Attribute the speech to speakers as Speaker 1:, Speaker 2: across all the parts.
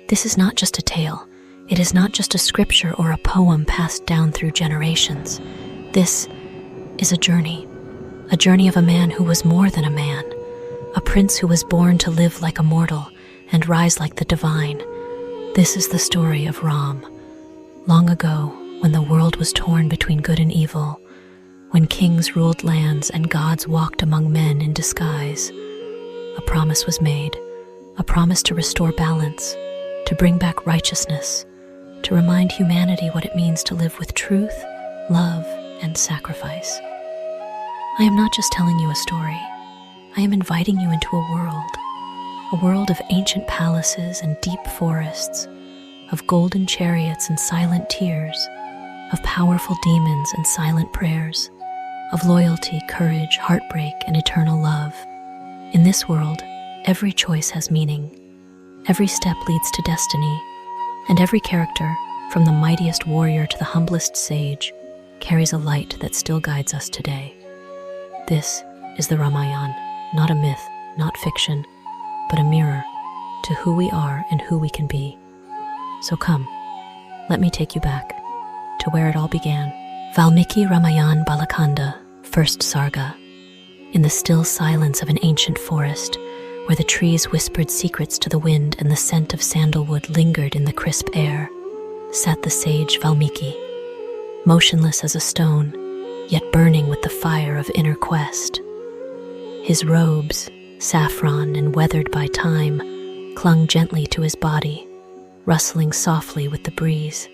Speaker 1: This is not just a tale. It is not just a scripture or a poem passed down through generations. This is a journey of a man who was more than a man, a prince who was born to live like a mortal and rise like the divine. This is the story of Ram. Long ago, when the world was torn between good and evil, when kings ruled lands and gods walked among men in disguise, a promise was made, a promise to restore balance, to bring back righteousness, to remind humanity what it means to live with truth, love, and sacrifice. I am not just telling you a story. I am inviting you into a world of ancient palaces and deep forests, of golden chariots and silent tears, of powerful demons and silent prayers, of loyalty, courage, heartbreak, and eternal love. In this world, every choice has meaning. Every step leads to destiny, and every character, from the mightiest warrior to the humblest sage, carries a light that still guides us today. This is the Ramayan, not a myth, not fiction, but a mirror to who we are and who we can be. So come, let me take you back to where it all began. Valmiki Ramayan Balkand Sarga, in the still silence of an ancient forest, where the trees whispered secrets to the wind and the scent of sandalwood lingered in the crisp air, sat the sage Valmiki, motionless as a stone, yet burning with the fire of inner quest. His robes, saffron and weathered by time, clung gently to his body, rustling softly with the breeze.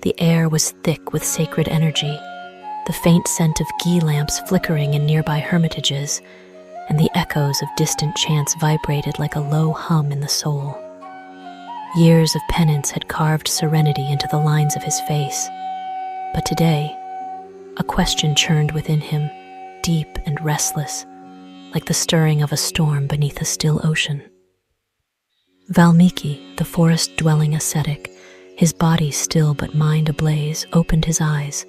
Speaker 1: The air was thick with sacred energy, the faint scent of ghee lamps flickering in nearby hermitages, and the echoes of distant chants vibrated like a low hum in the soul. Years of penance had carved serenity into the lines of his face, but today, a question churned within him, deep and restless, like the stirring of a storm beneath a still ocean. Valmiki, the forest-dwelling ascetic, his body still but mind ablaze, opened his eyes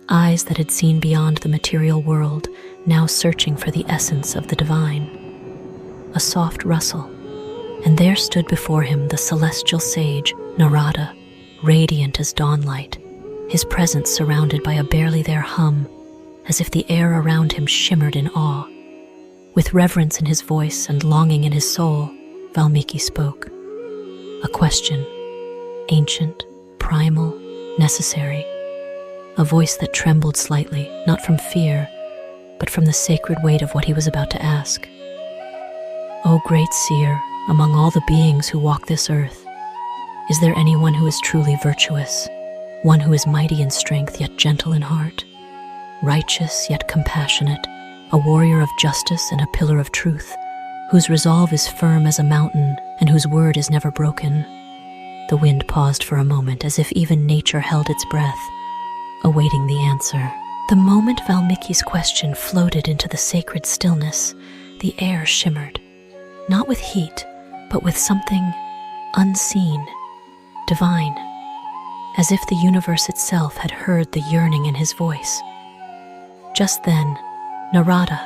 Speaker 1: that had seen beyond the material world, now searching for the essence of the divine. A soft rustle, and there stood before him the celestial sage, Narada, radiant as dawnlight, his presence surrounded by a barely there hum, as if the air around him shimmered in awe. With reverence in his voice and longing in his soul, Valmiki spoke. A question, ancient, primal, necessary. A voice that trembled slightly, not from fear, but from the sacred weight of what he was about to ask. O great seer, among all the beings who walk this earth, is there anyone who is truly virtuous, one who is mighty in strength yet gentle in heart, righteous yet compassionate, a warrior of justice and a pillar of truth, whose resolve is firm as a mountain and whose word is never broken? The wind paused for a moment, as if even nature held its breath, awaiting the answer. The moment Valmiki's question floated into the sacred stillness, the air shimmered, not with heat, but with something unseen, divine, as if the universe itself had heard the yearning in his voice. Just then, Narada,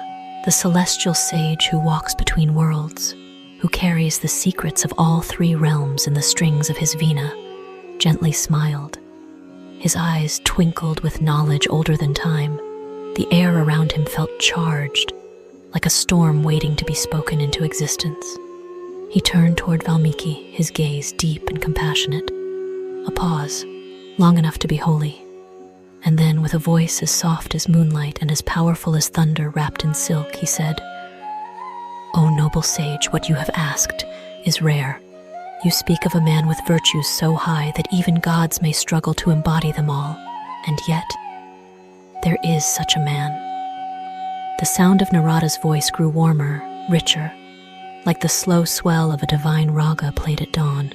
Speaker 1: the celestial sage who walks between worlds, who carries the secrets of all three realms in the strings of his veena, gently smiled. His eyes twinkled with knowledge older than time. The air around him felt charged, like a storm waiting to be spoken into existence. He turned toward Valmiki, his gaze deep and compassionate. A pause, long enough to be holy. And then, with a voice as soft as moonlight and as powerful as thunder wrapped in silk, he said, "O noble sage, what you have asked is rare. You speak of a man with virtues so high that even gods may struggle to embody them all, and yet, there is such a man." The sound of Narada's voice grew warmer, richer, like the slow swell of a divine raga played at dawn.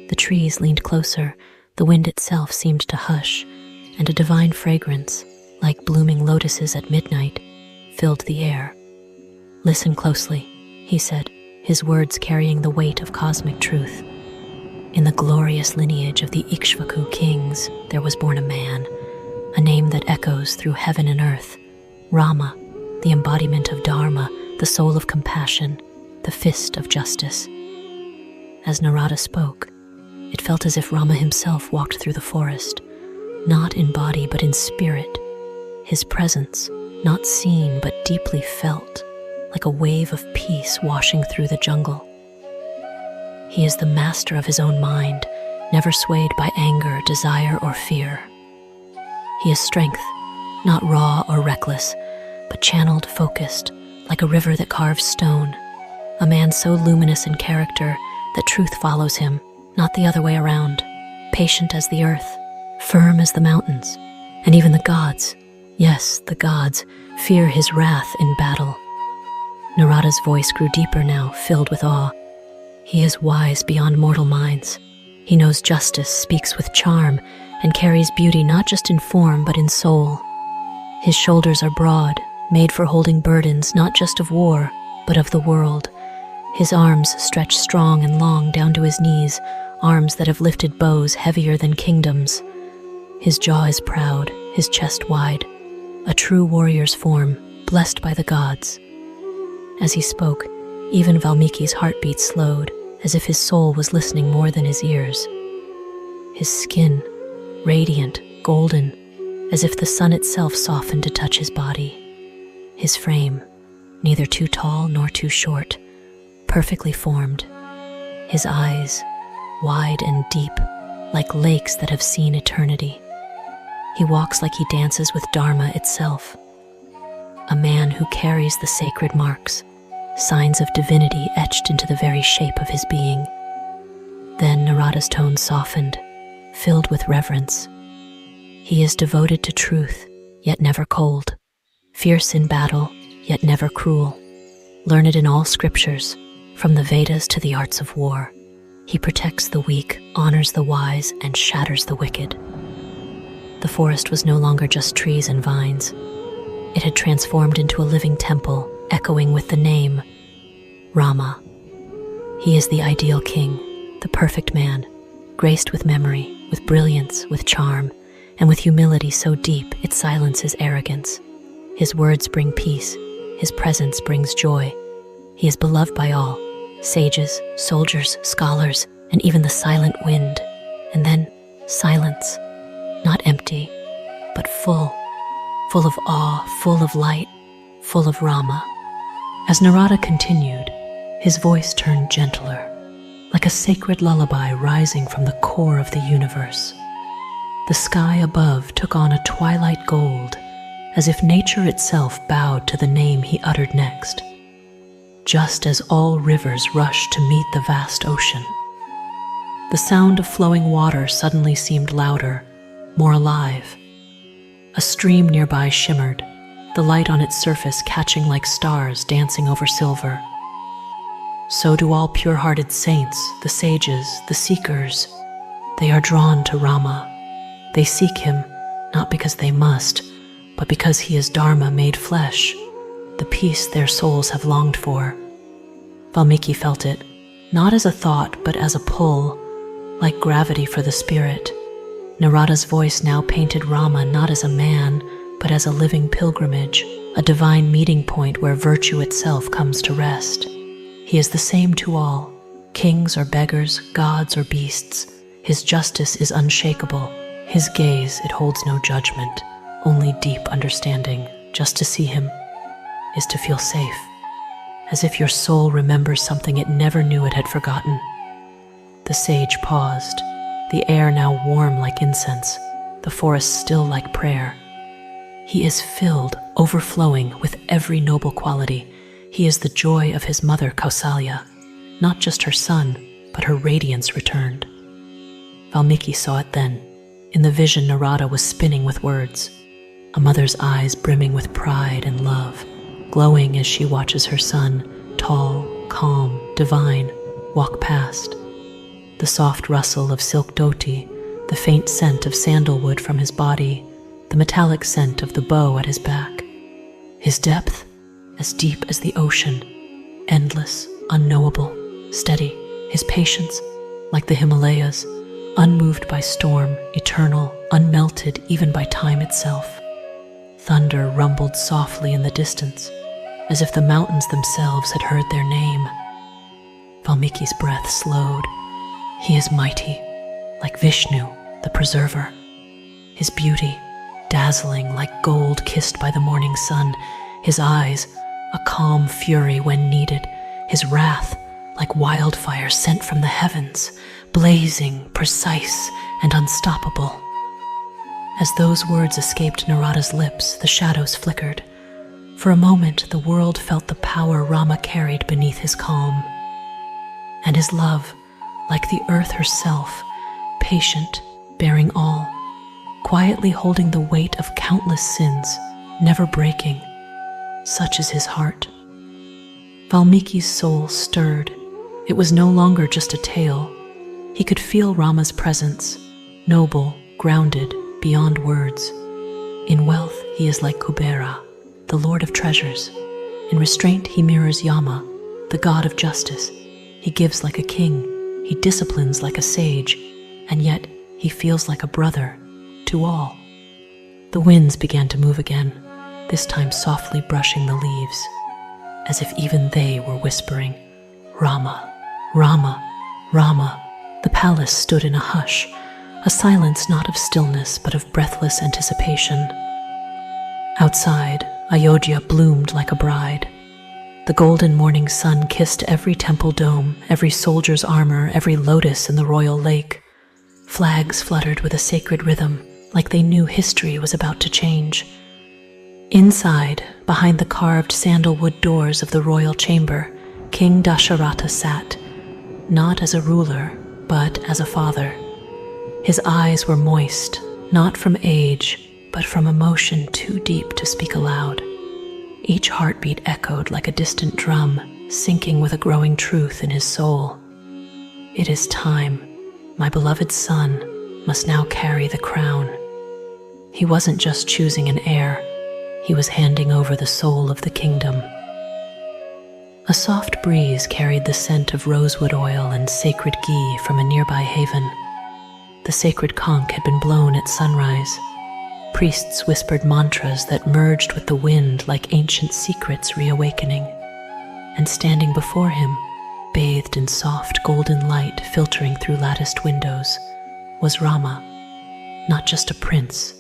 Speaker 1: The trees leaned closer, the wind itself seemed to hush, and a divine fragrance, like blooming lotuses at midnight, filled the air. "Listen closely," he said, his words carrying the weight of cosmic truth. "In the glorious lineage of the Ikshvaku kings, there was born a man, a name that echoes through heaven and earth, Rama, the embodiment of dharma, the soul of compassion, the fist of justice." As Narada spoke, It felt as if Rama himself walked through the forest, not in body but in spirit. His presence, not seen but deeply felt, like a wave of peace washing through the jungle. He is the master of his own mind, never swayed by anger, desire, or fear. He is strength, not raw or reckless, but channeled, focused, like a river that carves stone. A man so luminous in character that truth follows him, not the other way around. Patient as the earth, firm as the mountains, and even the gods, yes, the gods, fear his wrath in battle. Narada's voice grew deeper now, filled with awe. He is wise beyond mortal minds. He knows justice, speaks with charm, and carries beauty not just in form but in soul. His shoulders are broad, made for holding burdens not just of war, but of the world. His arms stretch strong and long down to his knees, arms that have lifted bows heavier than kingdoms. His jaw is proud, his chest wide, a true warrior's form, blessed by the gods. As he spoke, even Valmiki's heartbeat slowed, as if his soul was listening more than his ears. His skin, radiant, golden, as if the sun itself softened to touch his body. His frame, neither too tall nor too short, perfectly formed. His eyes, wide and deep, like lakes that have seen eternity. He walks like he dances with dharma itself. A man who carries the sacred marks, signs of divinity etched into the very shape of his being. Then Narada's tone softened, filled with reverence. He is devoted to truth, yet never cold, fierce in battle, yet never cruel, learned in all scriptures, from the Vedas to the arts of war. He protects the weak, honors the wise, and shatters the wicked. The forest was no longer just trees and vines. It had transformed into a living temple, echoing with the name Rama. He is the ideal king, the perfect man, graced with memory, with brilliance, with charm, and with humility so deep it silences arrogance. His words bring peace, his presence brings joy. He is beloved by all, sages, soldiers, scholars, and even the silent wind. And then silence, not empty, but full of awe, full of light, full of Rama. As Narada continued, his voice turned gentler, like a sacred lullaby rising from the core of the universe. The sky above took on a twilight gold, as if nature itself bowed to the name he uttered next. Just as all rivers rush to meet the vast ocean. The sound of flowing water suddenly seemed louder, more alive. A stream nearby shimmered, the light on its surface catching like stars dancing over silver. So do all pure-hearted saints, the sages, the seekers. They are drawn to Rama. They seek him, not because they must, but because he is dharma made flesh, the peace their souls have longed for. Valmiki felt it, not as a thought, but as a pull, like gravity for the spirit. Narada's voice now painted Rama not as a man, but as a living pilgrimage, a divine meeting point where virtue itself comes to rest. He is the same to all, kings or beggars, gods or beasts. His justice is unshakable. His gaze, it holds no judgment, only deep understanding. Just to see him is to feel safe, as if your soul remembers something it never knew it had forgotten. The sage paused, the air now warm like incense, the forest still like prayer. He is filled, overflowing with every noble quality. He is the joy of his mother Kausalya, not just her son, but her radiance returned. Valmiki saw it then. In the vision, Narada was spinning with words, a mother's eyes brimming with pride and love, glowing as she watches her son, tall, calm, divine, walk past. The soft rustle of silk dhoti, the faint scent of sandalwood from his body, the metallic scent of the bow at his back. His depth, as deep as the ocean, endless, unknowable, steady. His patience, like the Himalayas, unmoved by storm, eternal, unmelted even by time itself. Thunder rumbled softly in the distance, as if the mountains themselves had heard their name. Valmiki's breath slowed. He is mighty, like Vishnu, the preserver. His beauty, dazzling like gold kissed by the morning sun. His eyes, a calm fury when needed. His wrath, like wildfire sent from the heavens, blazing, precise, and unstoppable. As those words escaped Narada's lips, the shadows flickered. For a moment, the world felt the power Rama carried beneath his calm. And his love, like the earth herself, patient, bearing all, quietly holding the weight of countless sins, never breaking. Such is his heart. Valmiki's soul stirred. It was no longer just a tale. He could feel Rama's presence, noble, grounded, beyond words. In wealth, he is like Kubera, the lord of treasures. In restraint, he mirrors Yama, the god of justice. He gives like a king, he disciplines like a sage, and yet he feels like a brother to all. The winds began to move again, this time softly brushing the leaves, as if even they were whispering, "Rama, Rama, Rama." The palace stood in a hush, a silence not of stillness but of breathless anticipation. Outside, Ayodhya bloomed like a bride. The golden morning sun kissed every temple dome, every soldier's armor, every lotus in the royal lake. Flags fluttered with a sacred rhythm, like they knew history was about to change. Inside, behind the carved sandalwood doors of the royal chamber, King Dasharatha sat, not as a ruler, but as a father. His eyes were moist, not from age, but from emotion too deep to speak aloud. Each heartbeat echoed like a distant drum, syncing with a growing truth in his soul. It is time. My beloved son must now carry the crown. He wasn't just choosing an heir, he was handing over the soul of the kingdom. A soft breeze carried the scent of rosewood oil and sacred ghee from a nearby haven. The sacred conch had been blown at sunrise. Priests whispered mantras that merged with the wind like ancient secrets reawakening. And standing before him, bathed in soft golden light filtering through latticed windows, was Rama, not just a prince,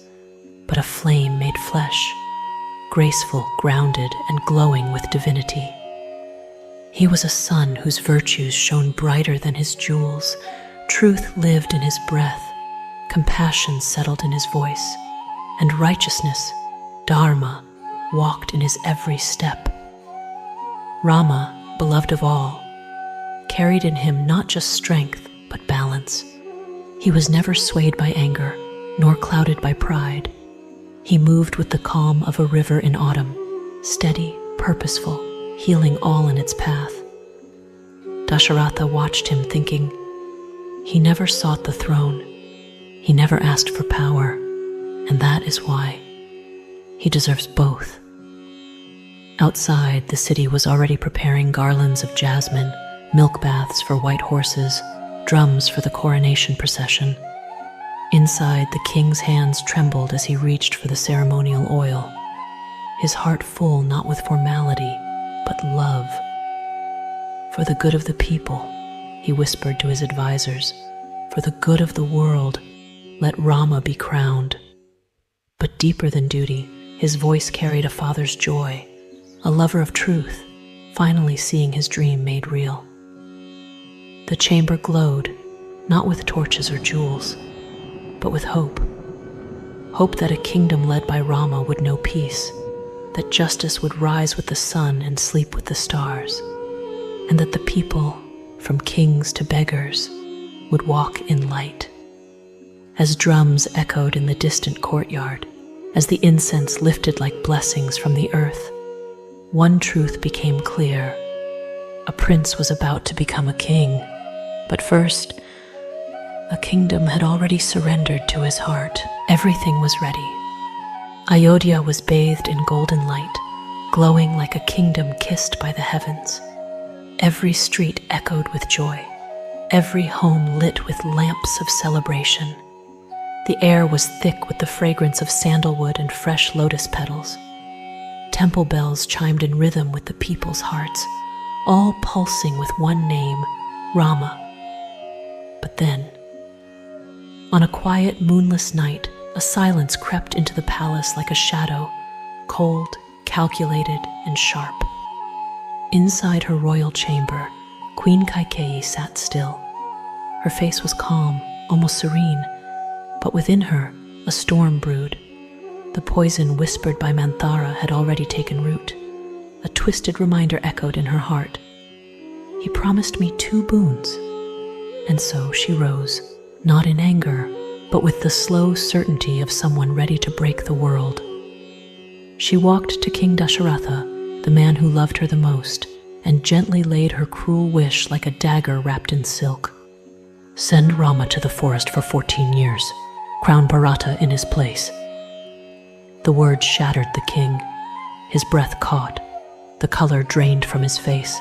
Speaker 1: but a flame made flesh, graceful, grounded, and glowing with divinity. He was a son whose virtues shone brighter than his jewels. Truth lived in his breath, compassion settled in his voice, and righteousness, dharma, walked in his every step. Rama, beloved of all, carried in him not just strength, but balance. He was never swayed by anger, nor clouded by pride. He moved with the calm of a river in autumn, steady, purposeful, healing all in its path. Dasharatha watched him thinking, he never sought the throne, he never asked for power, and that is why he deserves both. Outside, the city was already preparing garlands of jasmine, milk baths for white horses, drums for the coronation procession. Inside, the king's hands trembled as he reached for the ceremonial oil, his heart full not with formality, but love. For the good of the people, he whispered to his advisors, for the good of the world, let Rama be crowned. But deeper than duty, his voice carried a father's joy, a lover of truth, finally seeing his dream made real. The chamber glowed, not with torches or jewels, but with hope. Hope that a kingdom led by Rama would know peace, that justice would rise with the sun and sleep with the stars, and that the people, from kings to beggars, would walk in light. As drums echoed in the distant courtyard, as the incense lifted like blessings from the earth, one truth became clear. A prince was about to become a king, but first, a kingdom had already surrendered to his heart. Everything was ready. Ayodhya was bathed in golden light, glowing like a kingdom kissed by the heavens. Every street echoed with joy, every home lit with lamps of celebration. The air was thick with the fragrance of sandalwood and fresh lotus petals. Temple bells chimed in rhythm with the people's hearts, all pulsing with one name, Rama. But then, On a quiet, moonless night, a silence crept into the palace like a shadow, cold, calculated, and sharp. Inside her royal chamber, Queen Kaikeyi sat still. Her face was calm, almost serene, but within her, a storm brewed. The poison whispered by Manthara had already taken root. A twisted reminder echoed in her heart. He promised me 2 boons. And so she rose, not in anger, but with the slow certainty of someone ready to break the world. She walked to King Dasharatha, the man who loved her the most, and gently laid her cruel wish like a dagger wrapped in silk. Send Rama to the forest for 14 years. Crown Bharata in his place. The words shattered the king. His breath caught. The color drained from his face.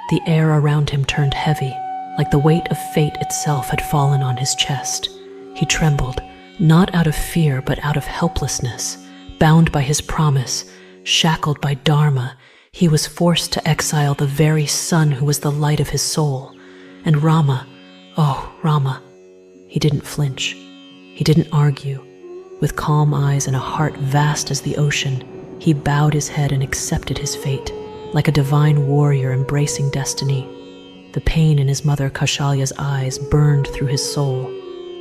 Speaker 1: The air around him turned heavy, like the weight of fate itself had fallen on his chest. He trembled, not out of fear but out of helplessness. Bound by his promise, shackled by dharma, he was forced to exile the very son who was the light of his soul. And Rama, oh, Rama, he didn't flinch. He didn't argue. With calm eyes and a heart vast as the ocean, he bowed his head and accepted his fate, like a divine warrior embracing destiny. The pain in his mother Kaushalya's eyes burned through his soul,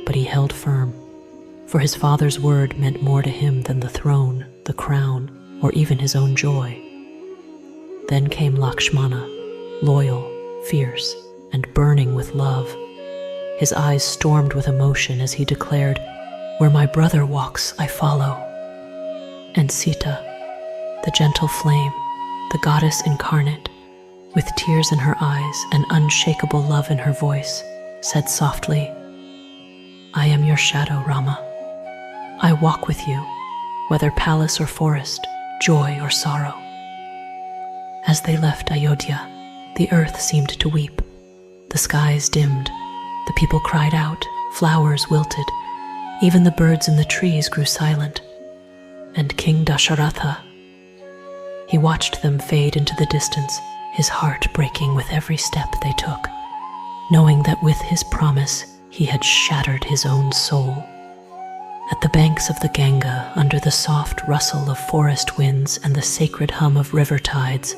Speaker 1: but he held firm, for his father's word meant more to him than the throne, the crown, or even his own joy. Then came Lakshmana, loyal, fierce, and burning with love. His eyes stormed with emotion as he declared, "Where my brother walks, I follow." And Sita, the gentle flame, the goddess incarnate, with tears in her eyes and unshakable love in her voice, said softly, "I am your shadow, Rama. I walk with you, whether palace or forest, joy or sorrow." As they left Ayodhya, the earth seemed to weep. The skies dimmed. The people cried out, flowers wilted. Even the birds in the trees grew silent. And King Dasharatha, he watched them fade into the distance, his heart breaking with every step they took, knowing that with his promise he had shattered his own soul. At the banks of the Ganga, under the soft rustle of forest winds and the sacred hum of river tides,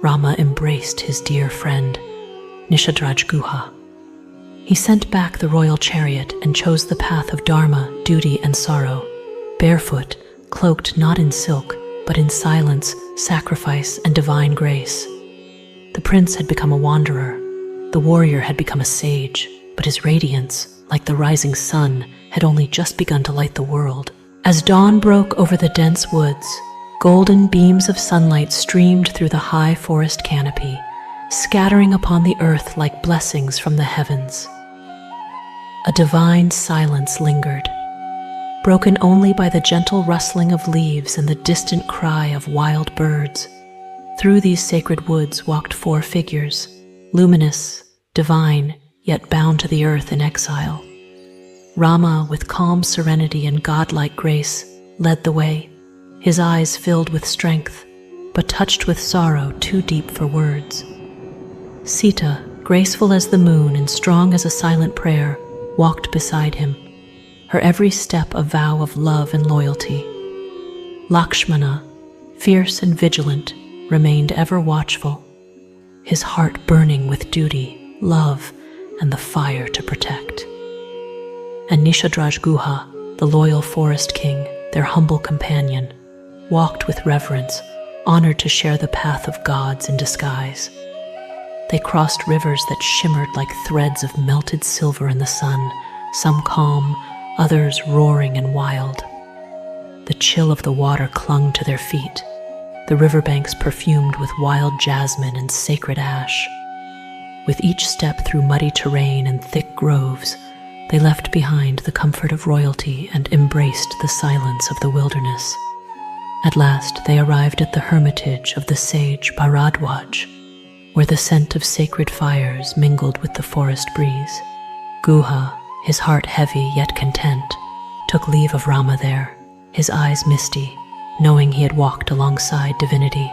Speaker 1: Rama embraced his dear friend, Nishadraj Guha. He sent back the royal chariot and chose the path of dharma, duty, and sorrow, barefoot, cloaked not in silk, but in silence, sacrifice, and divine grace. The prince had become a wanderer. The warrior had become a sage, but his radiance, like the rising sun, had only just begun to light the world. As dawn broke over the dense woods, golden beams of sunlight streamed through the high forest canopy, scattering upon the earth like blessings from the heavens. A divine silence lingered, broken only by the gentle rustling of leaves and the distant cry of wild birds. Through these sacred woods walked 4 figures, luminous, divine, yet bound to the earth in exile. Rama, with calm serenity and godlike grace, led the way, his eyes filled with strength, but touched with sorrow too deep for words. Sita, graceful as the moon and strong as a silent prayer, walked beside him, her every step a vow of love and loyalty. Lakshmana, fierce and vigilant, remained ever watchful, his heart burning with duty, love, and the fire to protect. And Nishadraj Guha, the loyal forest king, their humble companion, walked with reverence, honored to share the path of gods in disguise. They crossed rivers that shimmered like threads of melted silver in the sun, some calm, others roaring and wild. The chill of the water clung to their feet, the riverbanks perfumed with wild jasmine and sacred ash. With each step through muddy terrain and thick groves, they left behind the comfort of royalty and embraced the silence of the wilderness. At last they arrived at the hermitage of the sage Bharadwaj, where the scent of sacred fires mingled with the forest breeze. Guha, his heart heavy yet content, took leave of Rama there, his eyes misty, knowing he had walked alongside divinity.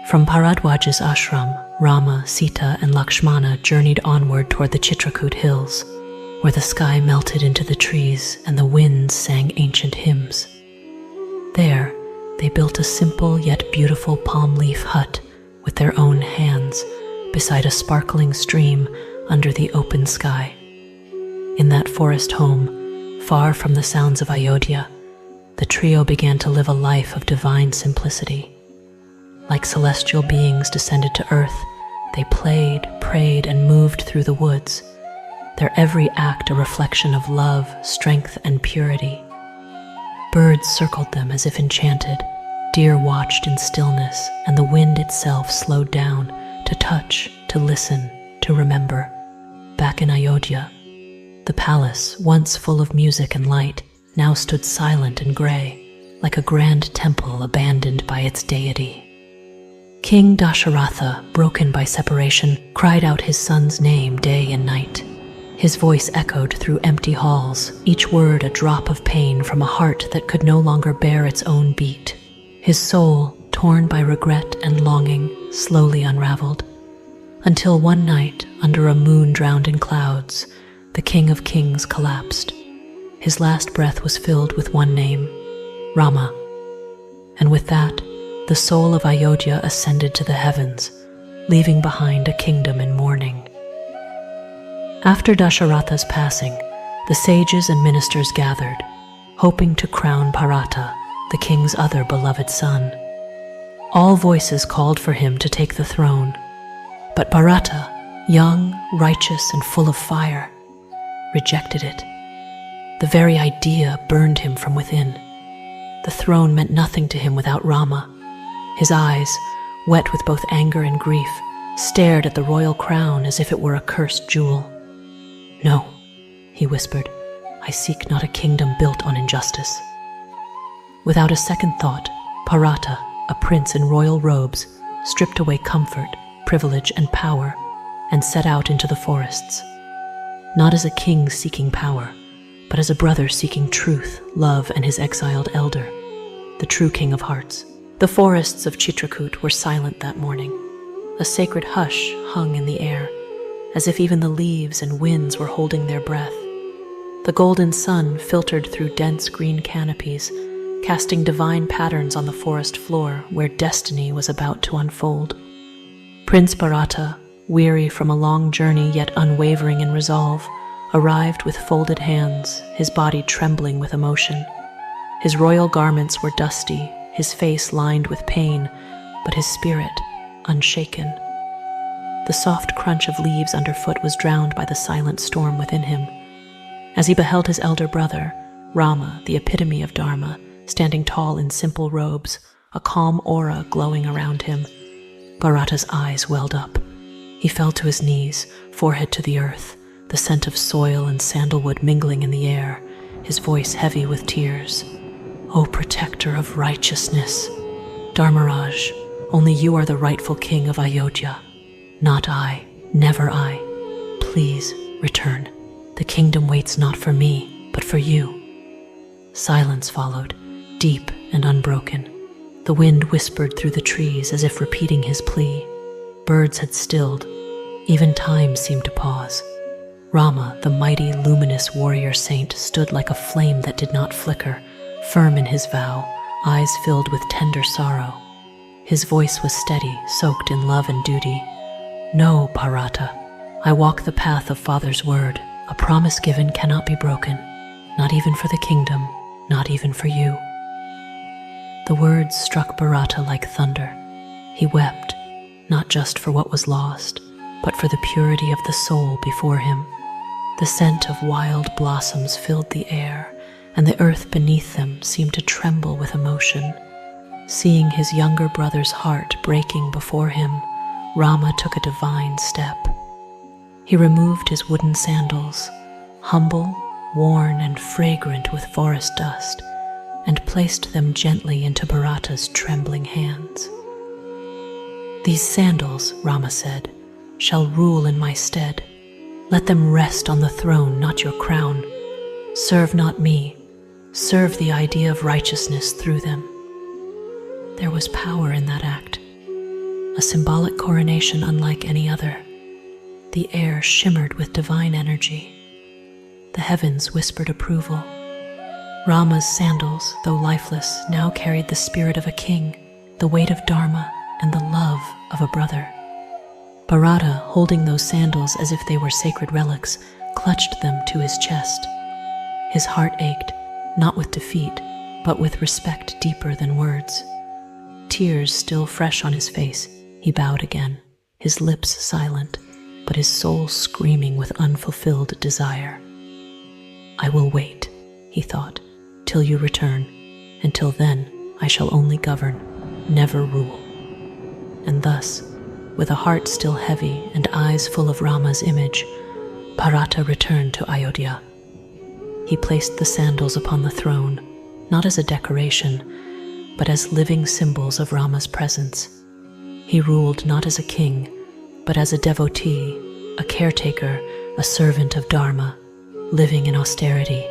Speaker 1: From Bharadwaj's ashram, Rama, Sita, and Lakshmana journeyed onward toward the Chitrakoot hills. where the sky melted into the trees and the winds sang ancient hymns. There, they built a simple yet beautiful palm leaf hut with their own hands beside a sparkling stream under the open sky. In that forest home, far from the sounds of Ayodhya, the trio began to live a life of divine simplicity. Like celestial beings descended to earth, they played, prayed, and moved through the woods, their every act a reflection of love, strength, and purity. Birds circled them as if enchanted, deer watched in stillness, and the wind itself slowed down to touch, to listen, to remember. Back in Ayodhya, the palace, once full of music and light, now stood silent and gray, like a grand temple abandoned by its deity. King Dasharatha, broken by separation, cried out his son's name day and night. His voice echoed through empty halls, each word a drop of pain from a heart that could no longer bear its own beat. His soul, torn by regret and longing, slowly unraveled, until one night, under a moon drowned in clouds, the King of Kings collapsed. His last breath was filled with one name, Rama. And with that, the soul of Ayodhya ascended to the heavens, leaving behind a kingdom in mourning. After Dasharatha's passing, the sages and ministers gathered, hoping to crown Bharata, the king's other beloved son. All voices called for him to take the throne, but Bharata, young, righteous, and full of fire, rejected it. The very idea burned him from within. The throne meant nothing to him without Rama. His eyes, wet with both anger and grief, stared at the royal crown as if it were a cursed jewel. "No," he whispered, "I seek not a kingdom built on injustice." Without a second thought, Bharata, a prince in royal robes, stripped away comfort, privilege, and power, and set out into the forests. Not as a king seeking power, but as a brother seeking truth, love, and his exiled elder, the true king of hearts. The forests of Chitrakoot were silent that morning. A sacred hush hung in the air, as if even the leaves and winds were holding their breath. The golden sun filtered through dense green canopies, casting divine patterns on the forest floor where destiny was about to unfold. Prince Bharata, weary from a long journey yet unwavering in resolve, arrived with folded hands, his body trembling with emotion. His royal garments were dusty, his face lined with pain, but his spirit unshaken. The soft crunch of leaves underfoot was drowned by the silent storm within him. As he beheld his elder brother, Rama, the epitome of dharma, standing tall in simple robes, a calm aura glowing around him, Bharata's eyes welled up. He fell to his knees, forehead to the earth, the scent of soil and sandalwood mingling in the air, his voice heavy with tears. "O protector of righteousness, Dharmaraj, only you are the rightful king of Ayodhya. Not I, never I. Please, return. The kingdom waits not for me, but for you." Silence followed, deep and unbroken. The wind whispered through the trees as if repeating his plea. Birds had stilled. Even time seemed to pause. Rama, the mighty, luminous warrior saint, stood like a flame that did not flicker, firm in his vow, eyes filled with tender sorrow. His voice was steady, soaked in love and duty. "No, Bharata, I walk the path of Father's word. A promise given cannot be broken, not even for the kingdom, not even for you." The words struck Bharata like thunder. He wept, not just for what was lost, but for the purity of the soul before him. The scent of wild blossoms filled the air, and the earth beneath them seemed to tremble with emotion. Seeing his younger brother's heart breaking before him, Rama took a divine step. He removed his wooden sandals, humble, worn, and fragrant with forest dust, and placed them gently into Bharata's trembling hands. "These sandals," Rama said, "shall rule in my stead. Let them rest on the throne, not your crown. Serve not me, serve the idea of righteousness through them." There was power in that act, a symbolic coronation unlike any other. The air shimmered with divine energy. The heavens whispered approval. Rama's sandals, though lifeless, now carried the spirit of a king, the weight of dharma, and the love of a brother. Bharata, holding those sandals as if they were sacred relics, clutched them to his chest. His heart ached, not with defeat, but with respect deeper than words. Tears still fresh on his face, he bowed again, his lips silent, but his soul screaming with unfulfilled desire. "I will wait," he thought, "till you return. Until then, I shall only govern, never rule." And thus, with a heart still heavy and eyes full of Rama's image, Bharata returned to Ayodhya. He placed the sandals upon the throne, not as a decoration, but as living symbols of Rama's presence. He ruled not as a king, but as a devotee, a caretaker, a servant of dharma, living in austerity,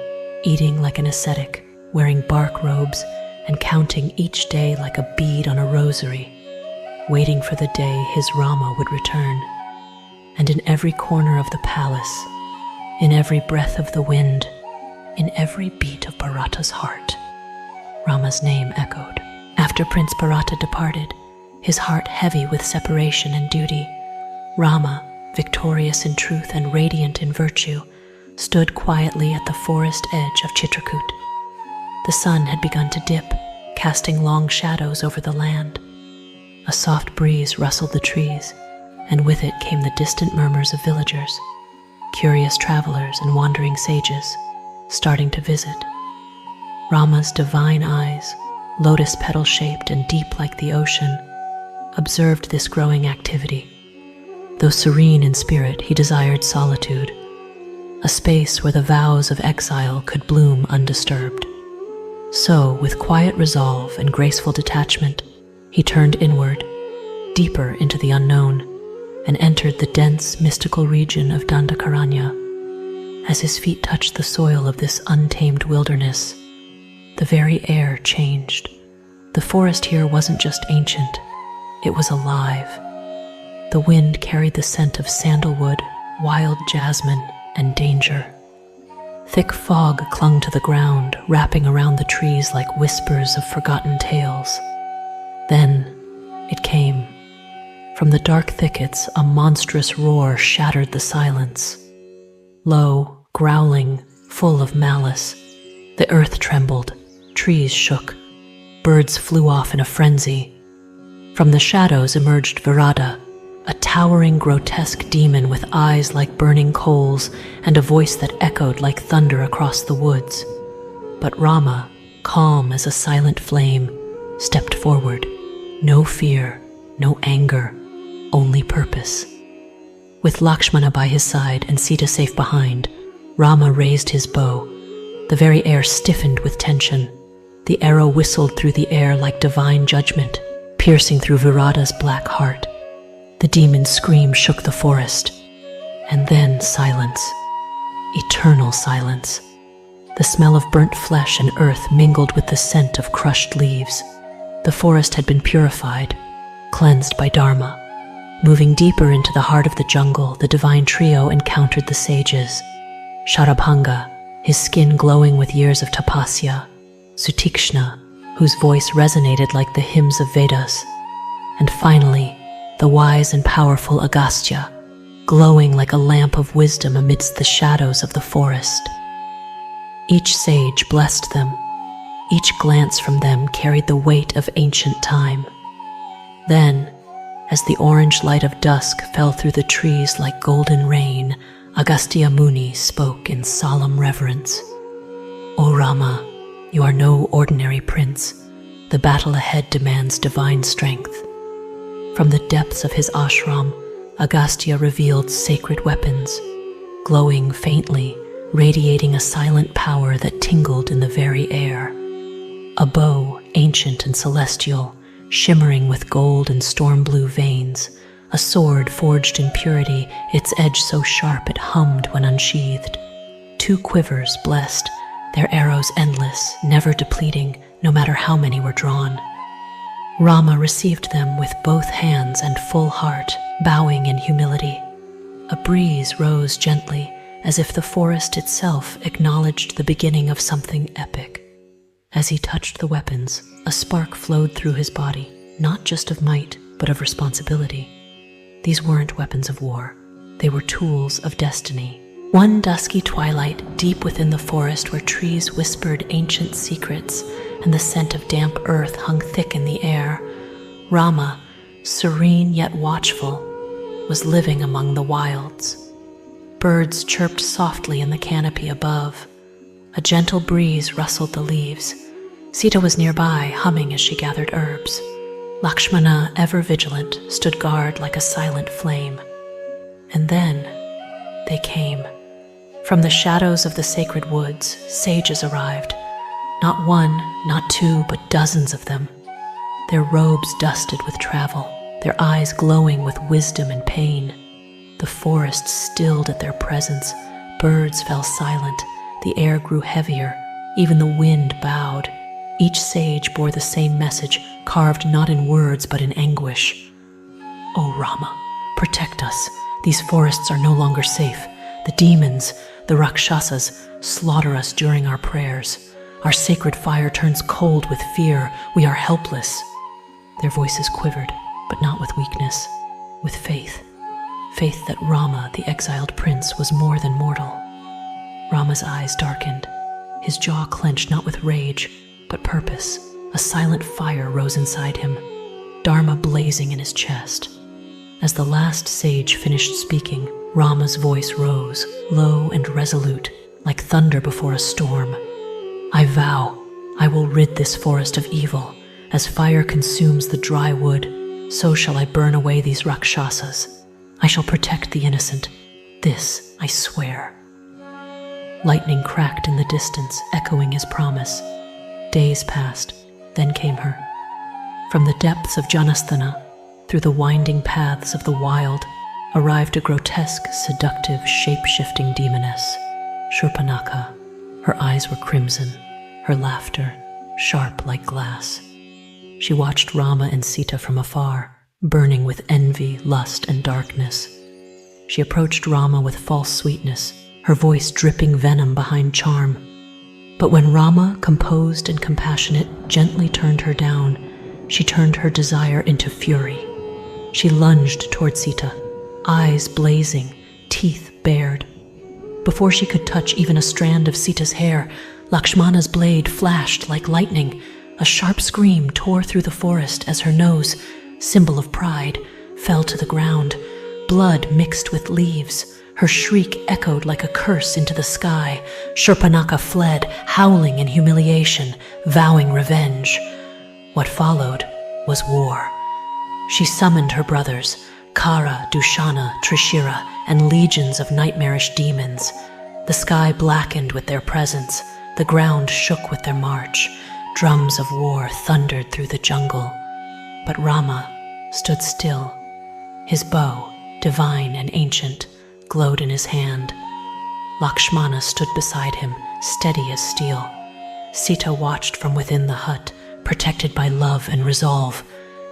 Speaker 1: eating like an ascetic, wearing bark robes, and counting each day like a bead on a rosary, waiting for the day his Rama would return. And in every corner of the palace, in every breath of the wind, in every beat of Bharata's heart, Rama's name echoed. After Prince Bharata departed, his heart heavy with separation and duty, Rama, victorious in truth and radiant in virtue, stood quietly at the forest edge of Chitrakoot. The sun had begun to dip, casting long shadows over the land. A soft breeze rustled the trees, and with it came the distant murmurs of villagers, curious travelers and wandering sages, starting to visit. Rama's divine eyes, lotus petal-shaped and deep like the ocean, observed this growing activity. Though serene in spirit, he desired solitude, a space where the vows of exile could bloom undisturbed. So, with quiet resolve and graceful detachment, he turned inward, deeper into the unknown, and entered the dense, mystical region of Dandakaranya. As his feet touched the soil of this untamed wilderness, the very air changed. The forest here wasn't just ancient, it was alive. The wind carried the scent of sandalwood, wild jasmine, and danger. Thick fog clung to the ground, wrapping around the trees like whispers of forgotten tales. Then it came. From the dark thickets, a monstrous roar shattered the silence. Low, growling, full of malice, the earth trembled, trees shook, birds flew off in a frenzy. From the shadows emerged Virata, a towering, grotesque demon with eyes like burning coals and a voice that echoed like thunder across the woods. But Rama, calm as a silent flame, stepped forward. No fear, no anger, only purpose. With Lakshmana by his side and Sita safe behind, Rama raised his bow. The very air stiffened with tension. The arrow whistled through the air like divine judgment, piercing through Virata's black heart. The demon's scream shook the forest. And then silence. Eternal silence. The smell of burnt flesh and earth mingled with the scent of crushed leaves. The forest had been purified, cleansed by dharma. Moving deeper into the heart of the jungle, the divine trio encountered the sages. Sharabhanga, his skin glowing with years of tapasya. Sutikshna, whose voice resonated like the hymns of Vedas. And finally, the wise and powerful Agastya, glowing like a lamp of wisdom amidst the shadows of the forest. Each sage blessed them. Each glance from them carried the weight of ancient time. Then, as the orange light of dusk fell through the trees like golden rain, Agastya Muni spoke in solemn reverence. "O Rama, you are no ordinary prince. The battle ahead demands divine strength." From the depths of his ashram, Agastya revealed sacred weapons, glowing faintly, radiating a silent power that tingled in the very air. A bow, ancient and celestial, shimmering with gold and storm blue veins, a sword forged in purity, its edge so sharp it hummed when unsheathed. 2 quivers blessed, their arrows endless, never depleting, no matter how many were drawn. Rama received them with both hands and full heart, bowing in humility. A breeze rose gently, as if the forest itself acknowledged the beginning of something epic. As he touched the weapons, a spark flowed through his body, not just of might, but of responsibility. These weren't weapons of war. They were tools of destiny. One dusky twilight, deep within the forest where trees whispered ancient secrets and the scent of damp earth hung thick in the air, Rama, serene yet watchful, was living among the wilds. Birds chirped softly in the canopy above. A gentle breeze rustled the leaves. Sita was nearby, humming as she gathered herbs. Lakshmana, ever vigilant, stood guard like a silent flame. And then they came. From the shadows of the sacred woods, sages arrived. Not one, not two, but dozens of them. Their robes dusted with travel, their eyes glowing with wisdom and pain. The forest stilled at their presence. Birds fell silent. The air grew heavier. Even the wind bowed. Each sage bore the same message, carved not in words but in anguish. "O Rama, protect us. These forests are no longer safe. The demons, the Rakshasas, slaughter us during our prayers. Our sacred fire turns cold with fear. We are helpless." Their voices quivered, but not with weakness, with faith. Faith that Rama, the exiled prince, was more than mortal. Rama's eyes darkened. His jaw clenched not with rage, but purpose. A silent fire rose inside him, dharma blazing in his chest. As the last sage finished speaking, Rama's voice rose, low and resolute, like thunder before a storm. "I vow, I will rid this forest of evil. As fire consumes the dry wood, so shall I burn away these Rakshasas. I shall protect the innocent. This I swear." Lightning cracked in the distance, echoing his promise. Days passed, then came her. From the depths of Janasthana, through the winding paths of the wild, arrived a grotesque, seductive, shape-shifting demoness, Shurpanakha. Her eyes were crimson, her laughter sharp like glass. She watched Rama and Sita from afar, burning with envy, lust, and darkness. She approached Rama with false sweetness, her voice dripping venom behind charm. But when Rama, composed and compassionate, gently turned her down, she turned her desire into fury. She lunged toward Sita, eyes blazing, teeth bared. Before she could touch even a strand of Sita's hair, Lakshmana's blade flashed like lightning. A sharp scream tore through the forest as her nose, symbol of pride, fell to the ground. Blood mixed with leaves. Her shriek echoed like a curse into the sky. Shurpanakha fled, howling in humiliation, vowing revenge. What followed was war. She summoned her brothers, Kara, Dushana, Trishira, and legions of nightmarish demons. The sky blackened with their presence. The ground shook with their march. Drums of war thundered through the jungle. But Rama stood still. His bow, divine and ancient, glowed in his hand. Lakshmana stood beside him, steady as steel. Sita watched from within the hut, protected by love and resolve.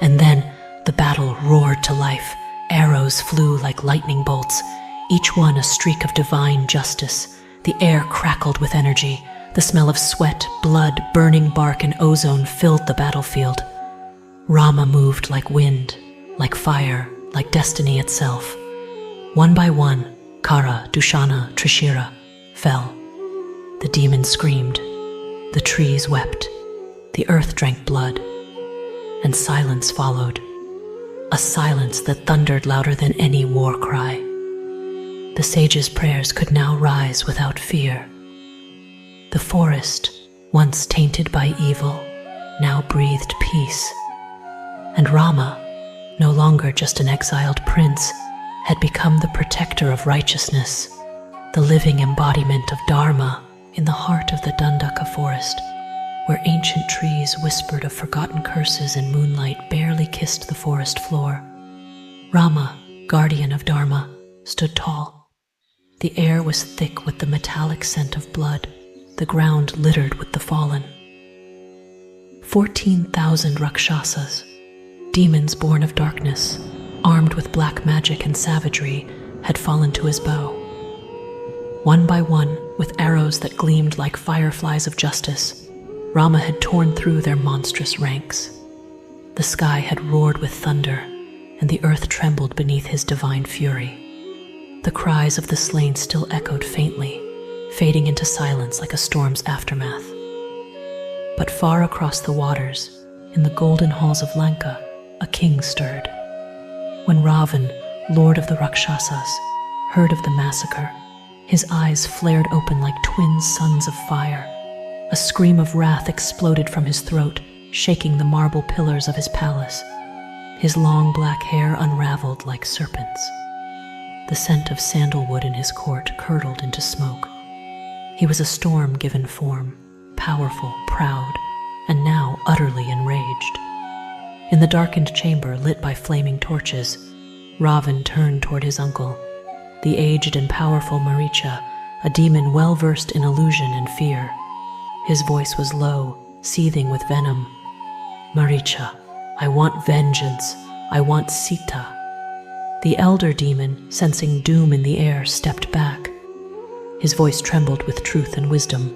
Speaker 1: And then the battle roared to life. Arrows flew like lightning bolts, each one a streak of divine justice. The air crackled with energy. The smell of sweat, blood, burning bark, and ozone filled the battlefield. Rama moved like wind, like fire, like destiny itself. One by one, Kara, Dushana, Trishira fell. The demons screamed. The trees wept. The earth drank blood. And silence followed. A silence that thundered louder than any war cry. The sage's prayers could now rise without fear. The forest, once tainted by evil, now breathed peace. And Rama, no longer just an exiled prince, had become the protector of righteousness, the living embodiment of dharma in the heart of the Dandaka forest, where ancient trees whispered of forgotten curses and moonlight barely kissed the forest floor. Rama, guardian of dharma, stood tall. The air was thick with the metallic scent of blood, the ground littered with the fallen. 14,000 Rakshasas, demons born of darkness, armed with black magic and savagery, had fallen to his bow. One by one, with arrows that gleamed like fireflies of justice, Rama had torn through their monstrous ranks. The sky had roared with thunder, and the earth trembled beneath his divine fury. The cries of the slain still echoed faintly, fading into silence like a storm's aftermath. But far across the waters, in the golden halls of Lanka, a king stirred. When Ravan, lord of the Rakshasas, heard of the massacre, his eyes flared open like twin suns of fire. A scream of wrath exploded from his throat, shaking the marble pillars of his palace. His long black hair unraveled like serpents. The scent of sandalwood in his court curdled into smoke. He was a storm given form, powerful, proud, and now utterly enraged. In the darkened chamber lit by flaming torches, Ravan turned toward his uncle, the aged and powerful Maricha, a demon well-versed in illusion and fear. His voice was low, seething with venom. "Maricha, I want vengeance. I want Sita." The elder demon, sensing doom in the air, stepped back. His voice trembled with truth and wisdom.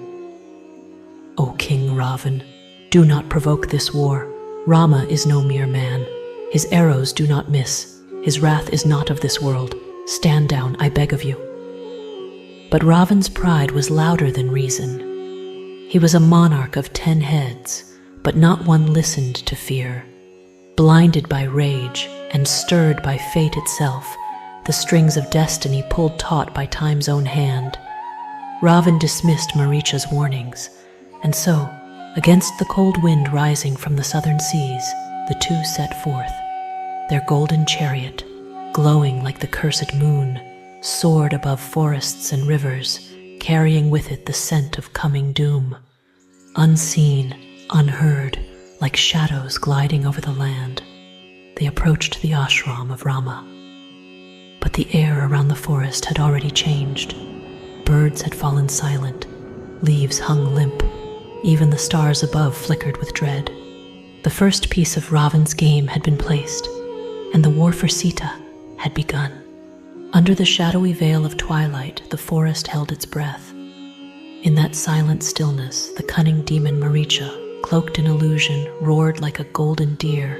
Speaker 1: "O King Ravan, do not provoke this war. Rama is no mere man. His arrows do not miss. His wrath is not of this world. Stand down, I beg of you." But Ravan's pride was louder than reason. He was a monarch of 10 heads, but not one listened to fear. Blinded by rage and stirred by fate itself, the strings of destiny pulled taut by time's own hand, Ravan dismissed Maricha's warnings, and so, against the cold wind rising from the southern seas, the two set forth. Their golden chariot, glowing like the cursed moon, soared above forests and rivers, carrying with it the scent of coming doom. Unseen, unheard, like shadows gliding over the land, they approached the ashram of Rama. But the air around the forest had already changed. Birds had fallen silent, leaves hung limp, even the stars above flickered with dread. The first piece of Ravan's game had been placed, and the war for Sita had begun. Under the shadowy veil of twilight, the forest held its breath. In that silent stillness, the cunning demon Maricha, cloaked in illusion, roared like a golden deer,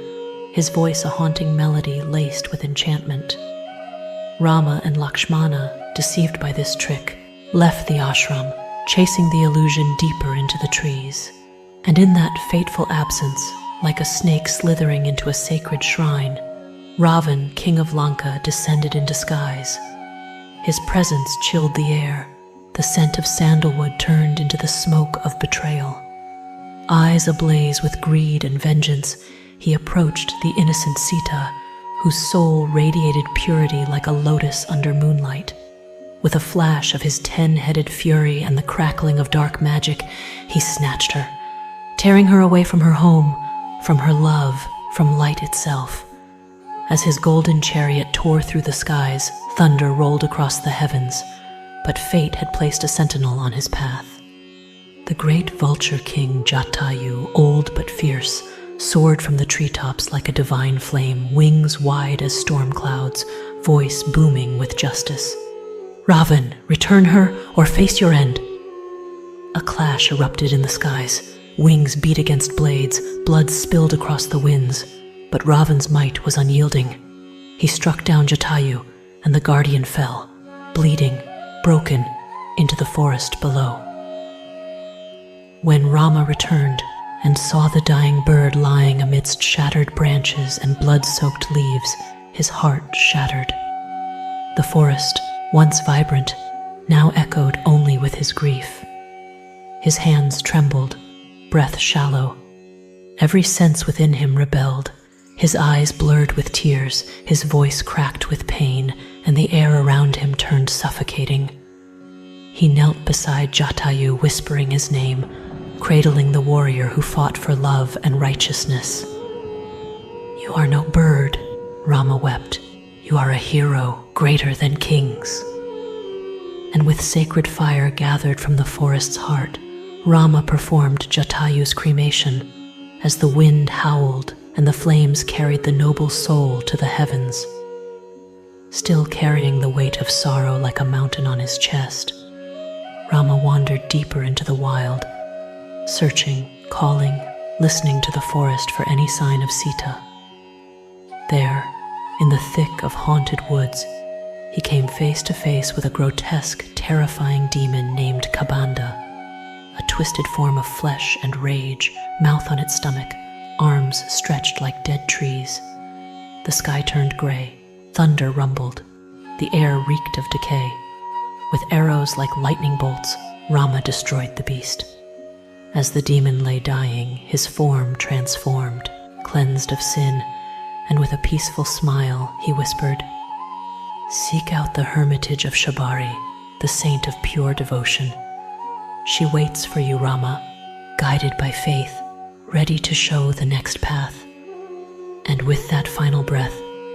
Speaker 1: his voice a haunting melody laced with enchantment. Rama and Lakshmana, deceived by this trick, left the ashram, chasing the illusion deeper into the trees. And in that fateful absence, like a snake slithering into a sacred shrine, Ravan, king of Lanka, descended in disguise. His presence chilled the air. The scent of sandalwood turned into the smoke of betrayal. Eyes ablaze with greed and vengeance, he approached the innocent Sita, whose soul radiated purity like a lotus under moonlight. With a flash of his 10-headed fury and the crackling of dark magic, he snatched her, tearing her away from her home, from her love, from light itself. As his golden chariot tore through the skies, thunder rolled across the heavens, but fate had placed a sentinel on his path. The great vulture king Jatayu, old but fierce, soared from the treetops like a divine flame, wings wide as storm clouds, voice booming with justice. "Ravan, return her or face your end." A clash erupted in the skies. Wings beat against blades, blood spilled across the winds, but Ravan's might was unyielding. He struck down Jatayu, and the guardian fell, bleeding, broken, into the forest below. When Rama returned and saw the dying bird lying amidst shattered branches and blood-soaked leaves, his heart shattered. The forest, once vibrant, now echoed only with his grief. His hands trembled, breath shallow. Every sense within him rebelled. His eyes blurred with tears, his voice cracked with pain, and the air around him turned suffocating. He knelt beside Jatayu, whispering his name, cradling the warrior who fought for love and righteousness. "You are no bird," Rama wept. "You are a hero greater than kings." And with sacred fire gathered from the forest's heart, Rama performed Jatayu's cremation as the wind howled and the flames carried the noble soul to the heavens. Still carrying the weight of sorrow like a mountain on his chest, Rama wandered deeper into the wild, searching, calling, listening to the forest for any sign of Sita. There, in the thick of haunted woods, he came face to face with a grotesque, terrifying demon named Kabanda, a twisted form of flesh and rage, mouth on its stomach, arms stretched like dead trees. The sky turned gray, thunder rumbled, the air reeked of decay. With arrows like lightning bolts, Rama destroyed the beast. As the demon lay dying, his form transformed, cleansed of sin, and with a peaceful smile, he whispered, "Seek out the hermitage of Shabari, the saint of pure devotion. She waits for you, Rama, guided by faith, ready to show the next path." And with that final breath,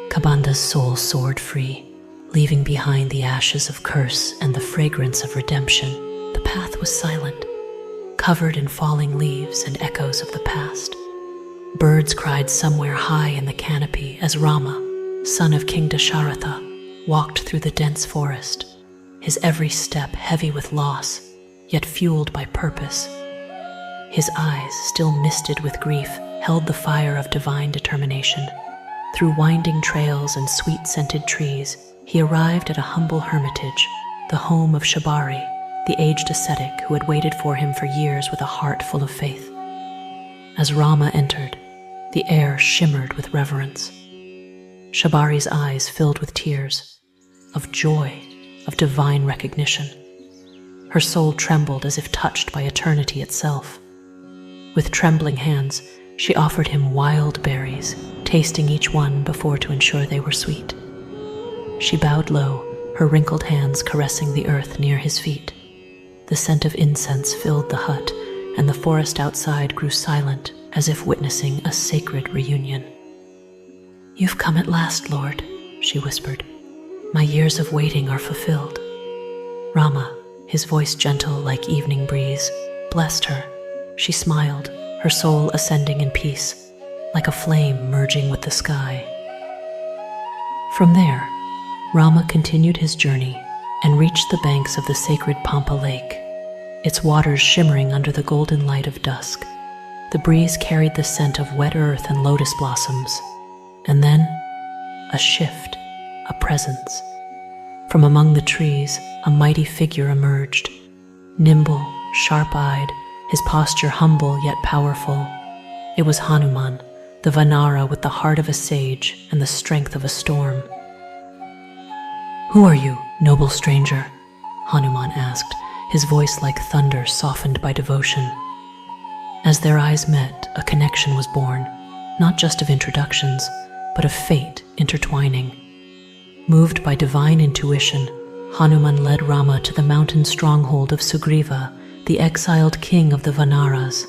Speaker 1: Kabanda's soul soared free, leaving behind the ashes of curse and the fragrance of redemption. The path was silent, covered in falling leaves and echoes of the past. Birds cried somewhere high in the canopy as Rama, son of King Dasharatha, walked through the dense forest, his every step heavy with loss, yet fueled by purpose. His eyes, still misted with grief, held the fire of divine determination. Through winding trails and sweet-scented trees, he arrived at a humble hermitage, the home of Shabari, the aged ascetic who had waited for him for years with a heart full of faith. As Rama entered, the air shimmered with reverence. Shabari's eyes filled with tears, of joy, of divine recognition. Her soul trembled as if touched by eternity itself. With trembling hands, she offered him wild berries, tasting each one before to ensure they were sweet. She bowed low, her wrinkled hands caressing the earth near his feet. The scent of incense filled the hut, and the forest outside grew silent, as if witnessing a sacred reunion. "You've come at last, Lord," she whispered. "My years of waiting are fulfilled." Rama, his voice gentle like evening breeze, blessed her. She smiled, her soul ascending in peace, like a flame merging with the sky. From there, Rama continued his journey and reached the banks of the sacred Pampa Lake, its waters shimmering under the golden light of dusk. The breeze carried the scent of wet earth and lotus blossoms. And then, a shift, a presence. From among the trees, a mighty figure emerged, nimble, sharp-eyed, his posture humble yet powerful. It was Hanuman, the Vanara with the heart of a sage and the strength of a storm. "Who are you, noble stranger?" Hanuman asked, his voice like thunder softened by devotion. As their eyes met, a connection was born, not just of introductions, but of fate intertwining. Moved by divine intuition, Hanuman led Rama to the mountain stronghold of Sugriva, the exiled king of the Vanaras.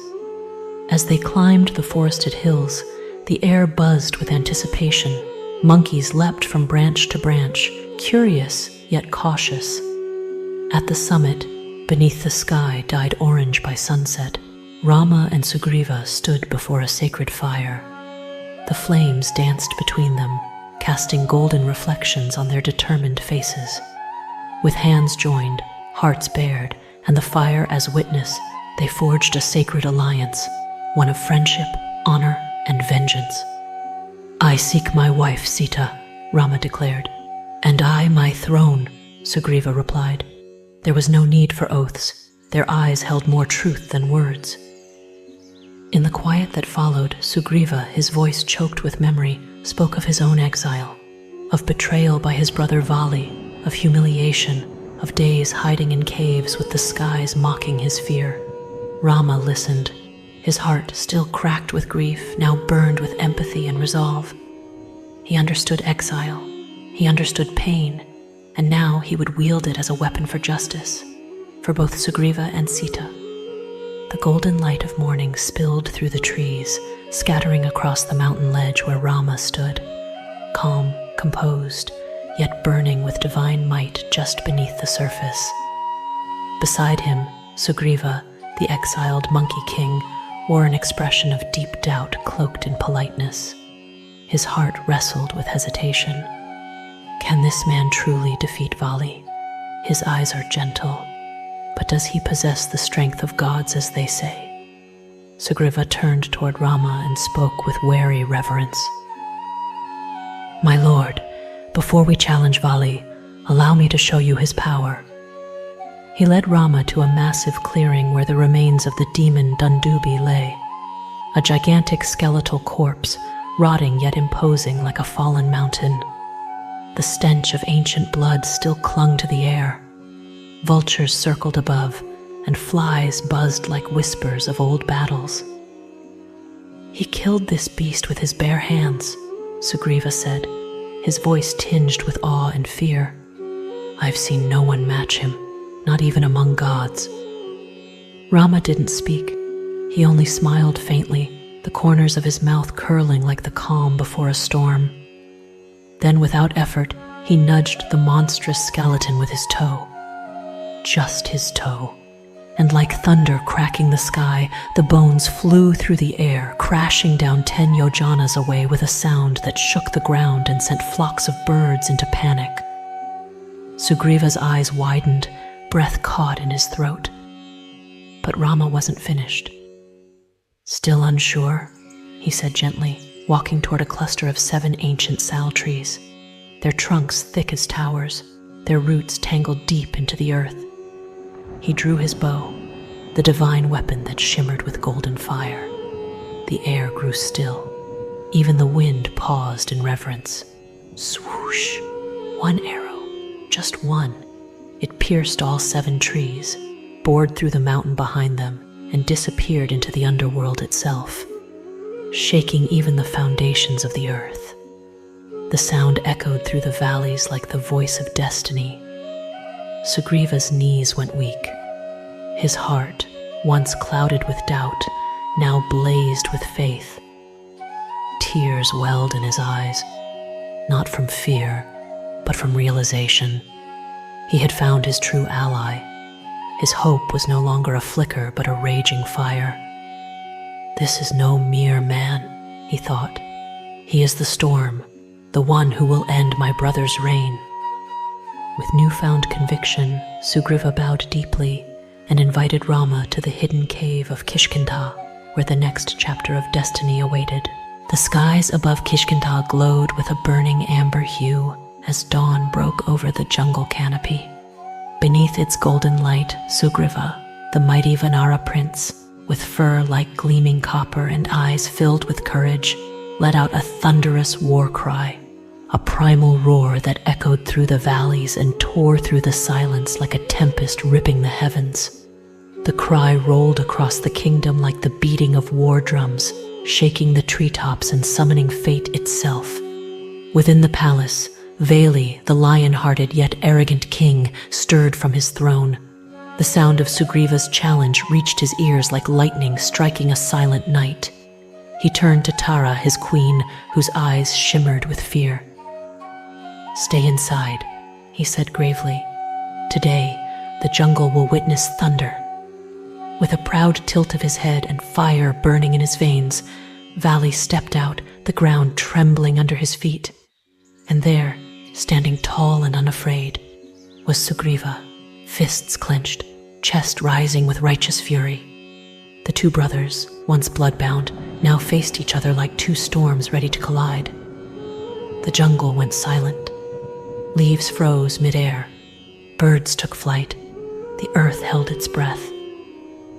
Speaker 1: As they climbed the forested hills, the air buzzed with anticipation. Monkeys leapt from branch to branch, curious yet cautious. At the summit, beneath the sky dyed orange by sunset, Rama and Sugriva stood before a sacred fire. The flames danced between them, casting golden reflections on their determined faces. With hands joined, hearts bared, and the fire as witness, they forged a sacred alliance, one of friendship, honor, and vengeance. "I seek my wife, Sita," Rama declared. "And I my throne," Sugriva replied. There was no need for oaths. Their eyes held more truth than words. In the quiet that followed, Sugriva, his voice choked with memory, spoke of his own exile, of betrayal by his brother Vali, of humiliation, of days hiding in caves with the skies mocking his fear. Rama listened. His heart, still cracked with grief, now burned with empathy and resolve. He understood exile, he understood pain, and now he would wield it as a weapon for justice, for both Sugriva and Sita. The golden light of morning spilled through the trees, scattering across the mountain ledge where Rama stood, calm, composed, yet burning with divine might just beneath the surface. Beside him, Sugriva, the exiled monkey king, wore an expression of deep doubt cloaked in politeness. His heart wrestled with hesitation. Can this man truly defeat Vali? His eyes are gentle, But does he possess the strength of gods, as they say? Sugriva turned toward Rama and spoke with wary reverence. My lord, before we challenge Vali, allow me to show you his power. He led Rama to a massive clearing where the remains of the demon Dundubi lay, a gigantic skeletal corpse, rotting yet imposing like a fallen mountain. The stench of ancient blood still clung to the air. Vultures circled above, and flies buzzed like whispers of old battles. He killed this beast with his bare hands, Sugriva said, his voice tinged with awe and fear. I've seen no one match him, not even among gods. Rama didn't speak. He only smiled faintly, the corners of his mouth curling like the calm before a storm. Then, without effort, he nudged the monstrous skeleton with his toe. Just his toe. And like thunder cracking the sky, the bones flew through the air, crashing down 10 yojanas away with a sound that shook the ground and sent flocks of birds into panic. Sugriva's eyes widened, breath caught in his throat. But Rama wasn't finished. Still unsure, he said gently, walking toward a cluster of 7 ancient sal trees, their trunks thick as towers, their roots tangled deep into the earth. He drew his bow, the divine weapon that shimmered with golden fire. The air grew still. Even the wind paused in reverence. Swoosh! One arrow, just one. It pierced all 7 trees, bored through the mountain behind them, and disappeared into the underworld itself, shaking even the foundations of the earth. The sound echoed through the valleys like the voice of destiny. Sugriva's knees went weak. His heart, once clouded with doubt, now blazed with faith. Tears welled in his eyes, not from fear, but from realization. He had found his true ally. His hope was no longer a flicker, but a raging fire. This is no mere man, he thought. He is the storm, the one who will end my brother's reign. With newfound conviction, Sugriva bowed deeply and invited Rama to the hidden cave of Kishkinda, where the next chapter of destiny awaited. The skies above Kishkinda glowed with a burning amber hue as dawn broke over the jungle canopy. Beneath its golden light, Sugriva, the mighty Vanara prince, with fur like gleaming copper and eyes filled with courage, let out a thunderous war cry. A primal roar that echoed through the valleys and tore through the silence like a tempest ripping the heavens. The cry rolled across the kingdom like the beating of war drums, shaking the treetops and summoning fate itself. Within the palace, Vali, the lion-hearted yet arrogant king, stirred from his throne. The sound of Sugriva's challenge reached his ears like lightning striking a silent night. He turned to Tara, his queen, whose eyes shimmered with fear. Stay inside, he said gravely. Today, the jungle will witness thunder. With a proud tilt of his head and fire burning in his veins, Vali stepped out, the ground trembling under his feet. And there, standing tall and unafraid, was Sugriva, fists clenched, chest rising with righteous fury. The 2 brothers, once bloodbound, now faced each other like 2 storms ready to collide. The jungle went silent. Leaves froze mid-air. Birds took flight. The earth held its breath.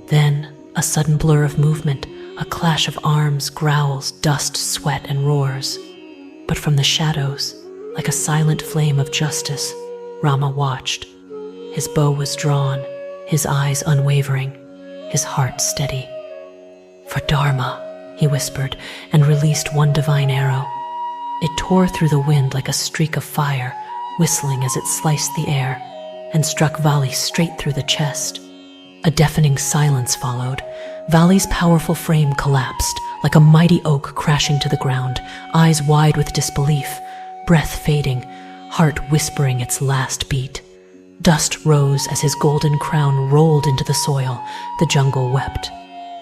Speaker 1: Then, a sudden blur of movement, a clash of arms, growls, dust, sweat, and roars. But from the shadows, like a silent flame of justice, Rama watched. His bow was drawn, his eyes unwavering, his heart steady. For dharma, he whispered, and released one divine arrow. It tore through the wind like a streak of fire, whistling as it sliced the air, and struck Vali straight through the chest. A deafening silence followed. Vali's powerful frame collapsed, like a mighty oak crashing to the ground, eyes wide with disbelief, breath fading, heart whispering its last beat. Dust rose as his golden crown rolled into the soil. The jungle wept.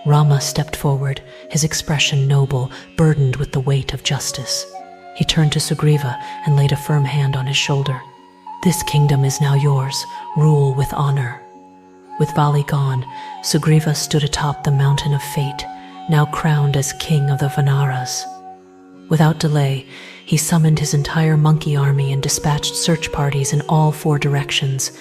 Speaker 1: Rama stepped forward, his expression noble, burdened with the weight of justice. He turned to Sugriva and laid a firm hand on his shoulder. This kingdom is now yours. Rule with honor. With Vali gone, Sugriva stood atop the mountain of fate, now crowned as king of the Vanaras. Without delay, he summoned his entire monkey army and dispatched search parties in all 4 directions,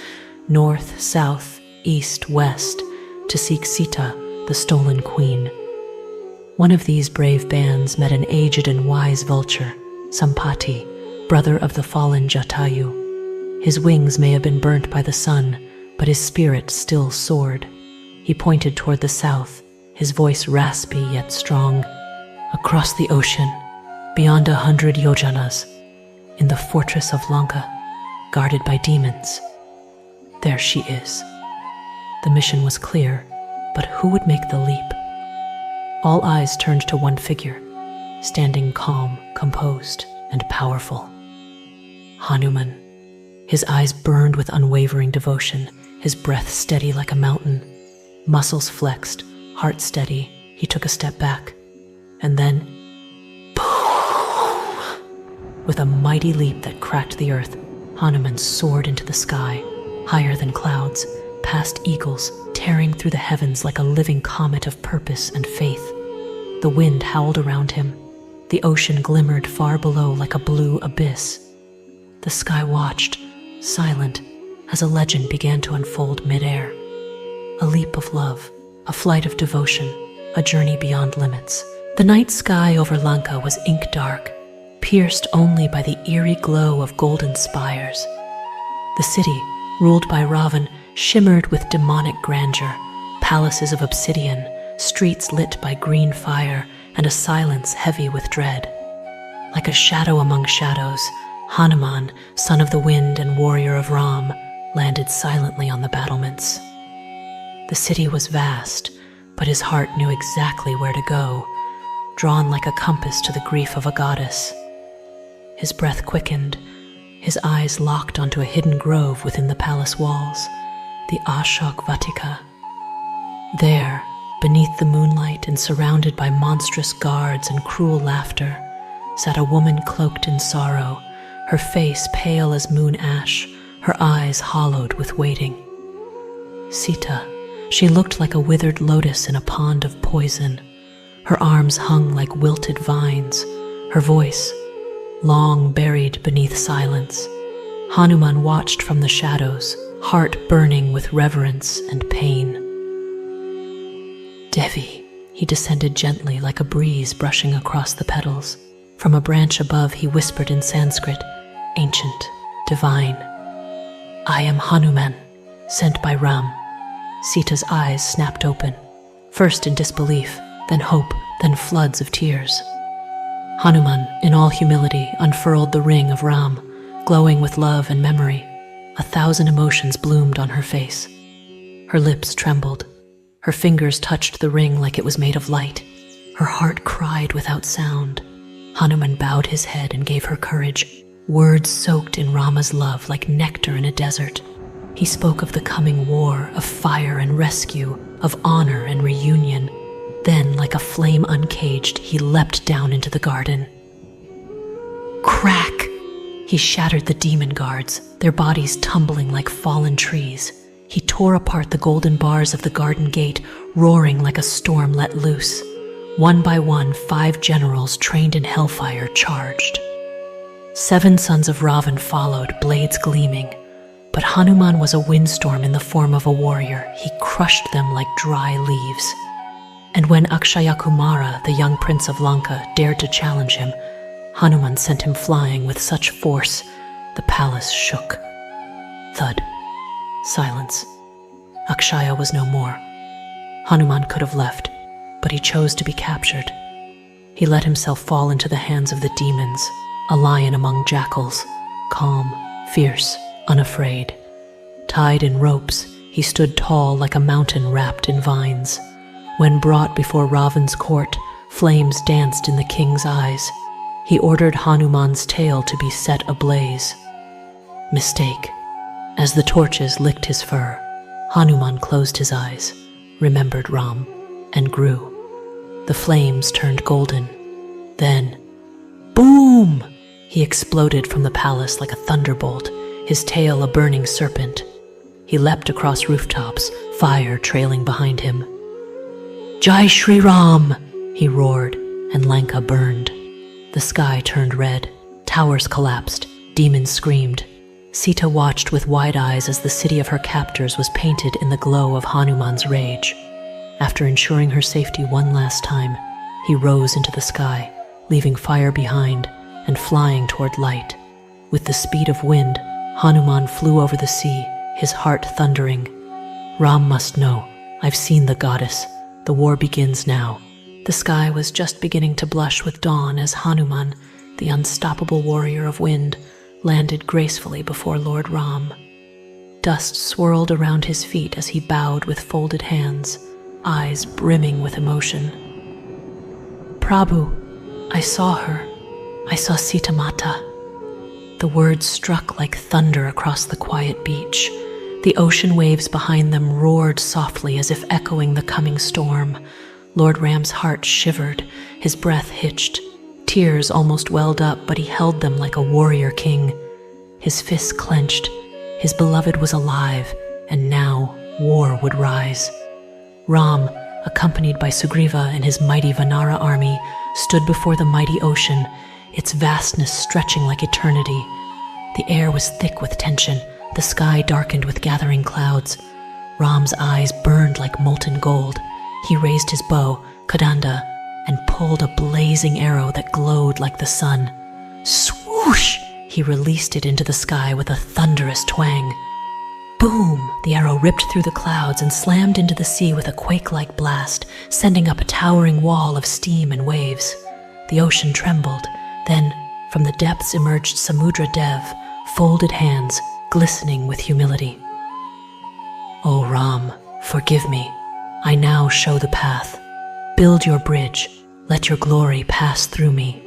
Speaker 1: north, south, east, west, to seek Sita, the stolen queen. One of these brave bands met an aged and wise vulture, Sampati, brother of the fallen Jatayu. His wings may have been burnt by the sun, but his spirit still soared. He pointed toward the south, his voice raspy yet strong. Across the ocean, beyond 100 yojanas, in the fortress of Lanka, guarded by demons, there she is. The mission was clear, but who would make the leap? All eyes turned to one figure, standing calm, composed, and powerful. Hanuman. His eyes burned with unwavering devotion, his breath steady like a mountain. Muscles flexed, heart steady, he took a step back. And then, boom! With a mighty leap that cracked the earth, Hanuman soared into the sky, higher than clouds, past eagles, tearing through the heavens like a living comet of purpose and faith. The wind howled around him. The ocean glimmered far below like a blue abyss. The sky watched, silent, as a legend began to unfold midair. A leap of love, a flight of devotion, a journey beyond limits. The night sky over Lanka was ink dark, pierced only by the eerie glow of golden spires. The city, ruled by Ravan, shimmered with demonic grandeur, palaces of obsidian, streets lit by green fire, and a silence heavy with dread. Like a shadow among shadows, Hanuman, son of the wind and warrior of Ram, landed silently on the battlements. The city was vast, but his heart knew exactly where to go, drawn like a compass to the grief of a goddess. His breath quickened, his eyes locked onto a hidden grove within the palace walls, the Ashok Vatika. There, beneath the moonlight and surrounded by monstrous guards and cruel laughter, sat a woman cloaked in sorrow, her face pale as moon ash, her eyes hollowed with waiting. Sita, she looked like a withered lotus in a pond of poison. Her arms hung like wilted vines, her voice long buried beneath silence. Hanuman watched from the shadows, heart burning with reverence and pain. Devi, he descended gently like a breeze brushing across the petals. From a branch above he whispered in Sanskrit, ancient, divine. I am Hanuman, sent by Ram. Sita's eyes snapped open, first in disbelief, then hope, then floods of tears. Hanuman, in all humility, unfurled the ring of Ram, glowing with love and memory. 1,000 emotions bloomed on her face. Her lips trembled. Her fingers touched the ring like it was made of light. Her heart cried without sound. Hanuman bowed his head and gave her courage, words soaked in Rama's love like nectar in a desert. He spoke of the coming war, of fire and rescue, of honor and reunion. Then, like a flame uncaged, he leapt down into the garden. Crack! He shattered the demon guards, their bodies tumbling like fallen trees. He tore apart the golden bars of the garden gate, roaring like a storm let loose. One by one, 5 generals trained in hellfire charged. 7 sons of Ravan followed, blades gleaming. But Hanuman was a windstorm in the form of a warrior. He crushed them like dry leaves. And when Akshaya Kumara, the young prince of Lanka, dared to challenge him, Hanuman sent him flying with such force, the palace shook. Thud. Silence. Akshaya was no more. Hanuman could have left, but he chose to be captured. He let himself fall into the hands of the demons, a lion among jackals, calm, fierce, unafraid. Tied in ropes, he stood tall like a mountain wrapped in vines. When brought before Ravan's court, flames danced in the king's eyes. He ordered Hanuman's tail to be set ablaze. Mistake. As the torches licked his fur, Hanuman closed his eyes, remembered Ram, and grew. The flames turned golden. Then, boom! He exploded from the palace like a thunderbolt, his tail a burning serpent. He He leapt across rooftops, fire trailing behind him. "Jai Shri Ram!" he roared, and Lanka burned. The sky turned red, towers collapsed, demons screamed. Sita watched with wide eyes as the city of her captors was painted in the glow of Hanuman's rage. After ensuring her safety one last time, he rose into the sky, leaving fire behind and flying toward light. With the speed of wind, Hanuman flew over the sea, his heart thundering. "Ram must know. I've seen the goddess. The war begins now." The sky was just beginning to blush with dawn as Hanuman, the unstoppable warrior of wind, landed gracefully before Lord Ram. Dust swirled around his feet as he bowed with folded hands, eyes brimming with emotion. "Prabhu, I saw her. I saw Sita Mata." The words struck like thunder across the quiet beach. The ocean waves behind them roared softly as if echoing the coming storm. Lord Ram's heart shivered, his breath hitched. Tears almost welled up, but he held them like a warrior king. His fists clenched. His beloved was alive, and now war would rise. Ram, accompanied by Sugriva and his mighty Vanara army, stood before the mighty ocean, its vastness stretching like eternity. The air was thick with tension, the sky darkened with gathering clouds. Ram's eyes burned like molten gold. He raised his bow, Kadanda, and pulled a blazing arrow that glowed like the sun. Swoosh! He released it into the sky with a thunderous twang. Boom! The arrow ripped through the clouds and slammed into the sea with a quake-like blast, sending up a towering wall of steam and waves. The ocean trembled. Then, from the depths emerged Samudra Dev, folded hands, glistening with humility. "O Ram, forgive me. I now show the path. Build your bridge. Let your glory pass through me."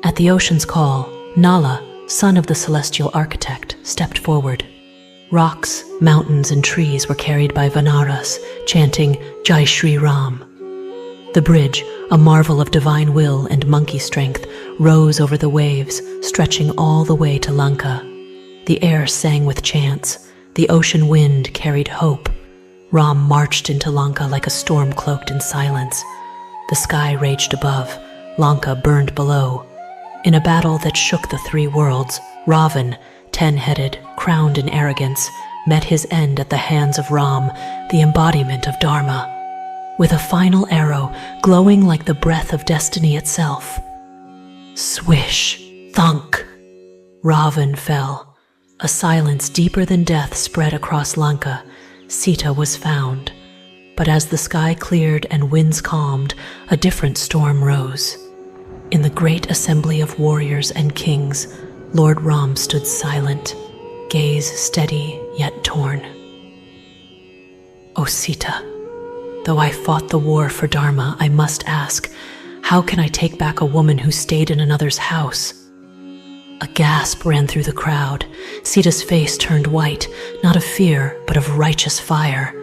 Speaker 1: At the ocean's call, Nala, son of the celestial architect, stepped forward. Rocks, mountains, and trees were carried by Vanaras, chanting Jai Shri Ram. The bridge, a marvel of divine will and monkey strength, rose over the waves, stretching all the way to Lanka. The air sang with chants. The ocean wind carried hope. Ram marched into Lanka like a storm cloaked in silence. The sky raged above. Lanka burned below. In a battle that shook the three worlds, Ravan, 10-headed, crowned in arrogance, met his end at the hands of Ram, the embodiment of dharma. With a final arrow glowing like the breath of destiny itself. Swish, thunk. Ravan fell. A silence deeper than death spread across Lanka. Sita was found. But as the sky cleared and winds calmed, a different storm rose. In the great assembly of warriors and kings, Lord Ram stood silent, gaze steady yet torn. "O Sita, though I fought the war for Dharma, I must ask, how can I take back a woman who stayed in another's house?" A gasp ran through the crowd. Sita's face turned white, not of fear, but of righteous fire.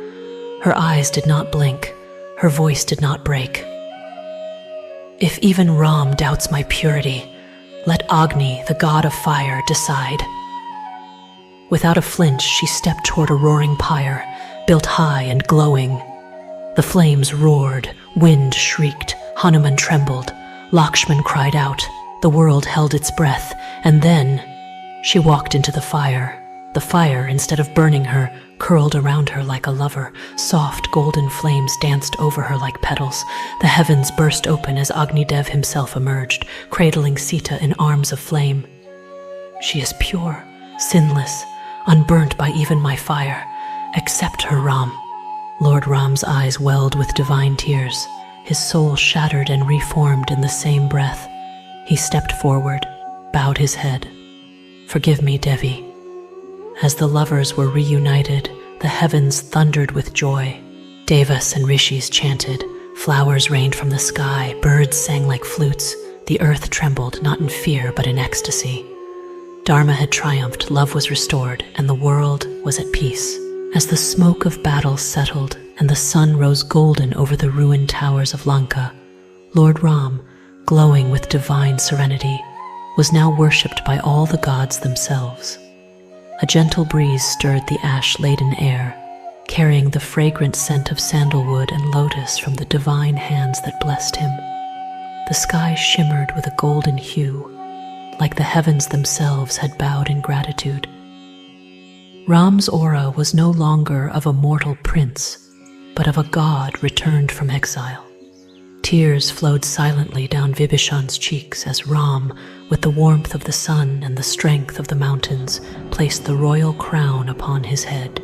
Speaker 1: Her eyes did not blink. Her voice did not break. "If even Ram doubts my purity, let Agni, the god of fire, decide." Without a flinch, she stepped toward a roaring pyre, built high and glowing. The flames roared, wind shrieked, Hanuman trembled, Lakshman cried out, the world held its breath, and then she walked into the fire. The fire, instead of burning her, curled around her like a lover. Soft golden flames danced over her like petals. The heavens burst open as Agni Dev himself emerged, cradling Sita in arms of flame. "She is pure, sinless, unburnt by even my fire. Accept her, Ram." Lord Ram's eyes welled with divine tears. His soul shattered and reformed in the same breath. He stepped forward, bowed his head. "Forgive me, Devi." As the lovers were reunited, the heavens thundered with joy. Devas and rishis chanted, flowers rained from the sky, birds sang like flutes. The earth trembled, not in fear but in ecstasy. Dharma had triumphed, love was restored, and the world was at peace. As the smoke of battle settled and the sun rose golden over the ruined towers of Lanka, Lord Ram, glowing with divine serenity, was now worshipped by all the gods themselves. A gentle breeze stirred the ash-laden air, carrying the fragrant scent of sandalwood and lotus from the divine hands that blessed him. The sky shimmered with a golden hue, like the heavens themselves had bowed in gratitude. Ram's aura was no longer of a mortal prince, but of a god returned from exile. Tears flowed silently down Vibhishan's cheeks as Ram, with the warmth of the sun and the strength of the mountains, placed the royal crown upon his head.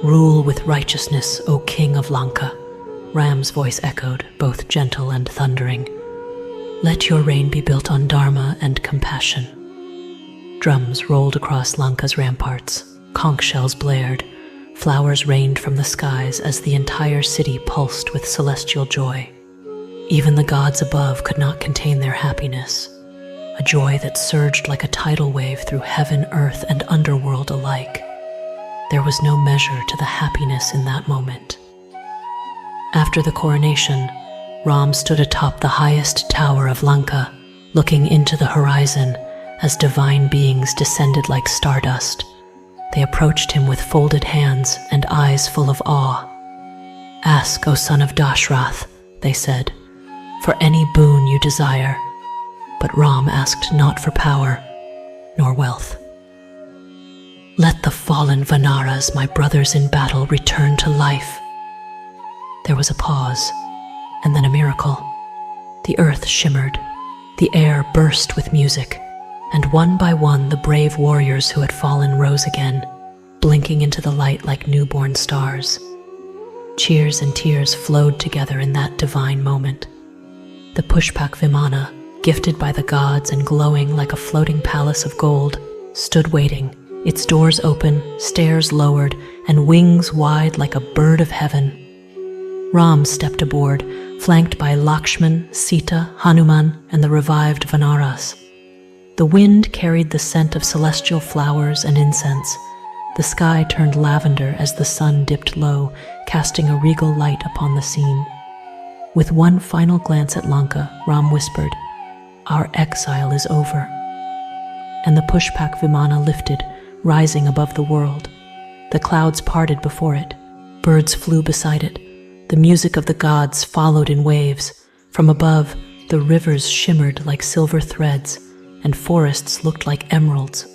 Speaker 1: "Rule with righteousness, O King of Lanka," Ram's voice echoed, both gentle and thundering. "Let your reign be built on dharma and compassion." Drums rolled across Lanka's ramparts, conch shells blared, flowers rained from the skies as the entire city pulsed with celestial joy. Even the gods above could not contain their happiness, a joy that surged like a tidal wave through heaven, earth, and underworld alike. There was no measure to the happiness in that moment. After the coronation, Ram stood atop the highest tower of Lanka, looking into the horizon as divine beings descended like stardust. They approached him with folded hands and eyes full of awe. "Ask, O son of Dashrath," they said, "for any boon you desire." But Ram asked not for power, nor wealth. "Let the fallen Vanaras, my brothers in battle, return to life." There was a pause, and then a miracle. The earth shimmered, the air burst with music, and one by one the brave warriors who had fallen rose again, blinking into the light like newborn stars. Cheers and tears flowed together in that divine moment. The Pushpak Vimana, gifted by the gods and glowing like a floating palace of gold, stood waiting, its doors open, stairs lowered, and wings wide like a bird of heaven. Ram stepped aboard, flanked by Lakshman, Sita, Hanuman, and the revived Vanaras. The wind carried the scent of celestial flowers and incense. The sky turned lavender as the sun dipped low, casting a regal light upon the scene. With one final glance at Lanka, Ram whispered, "Our exile is over." And the Pushpak Vimana lifted, rising above the world. The clouds parted before it. Birds flew beside it. The music of the gods followed in waves. From above, the rivers shimmered like silver threads, and forests looked like emeralds.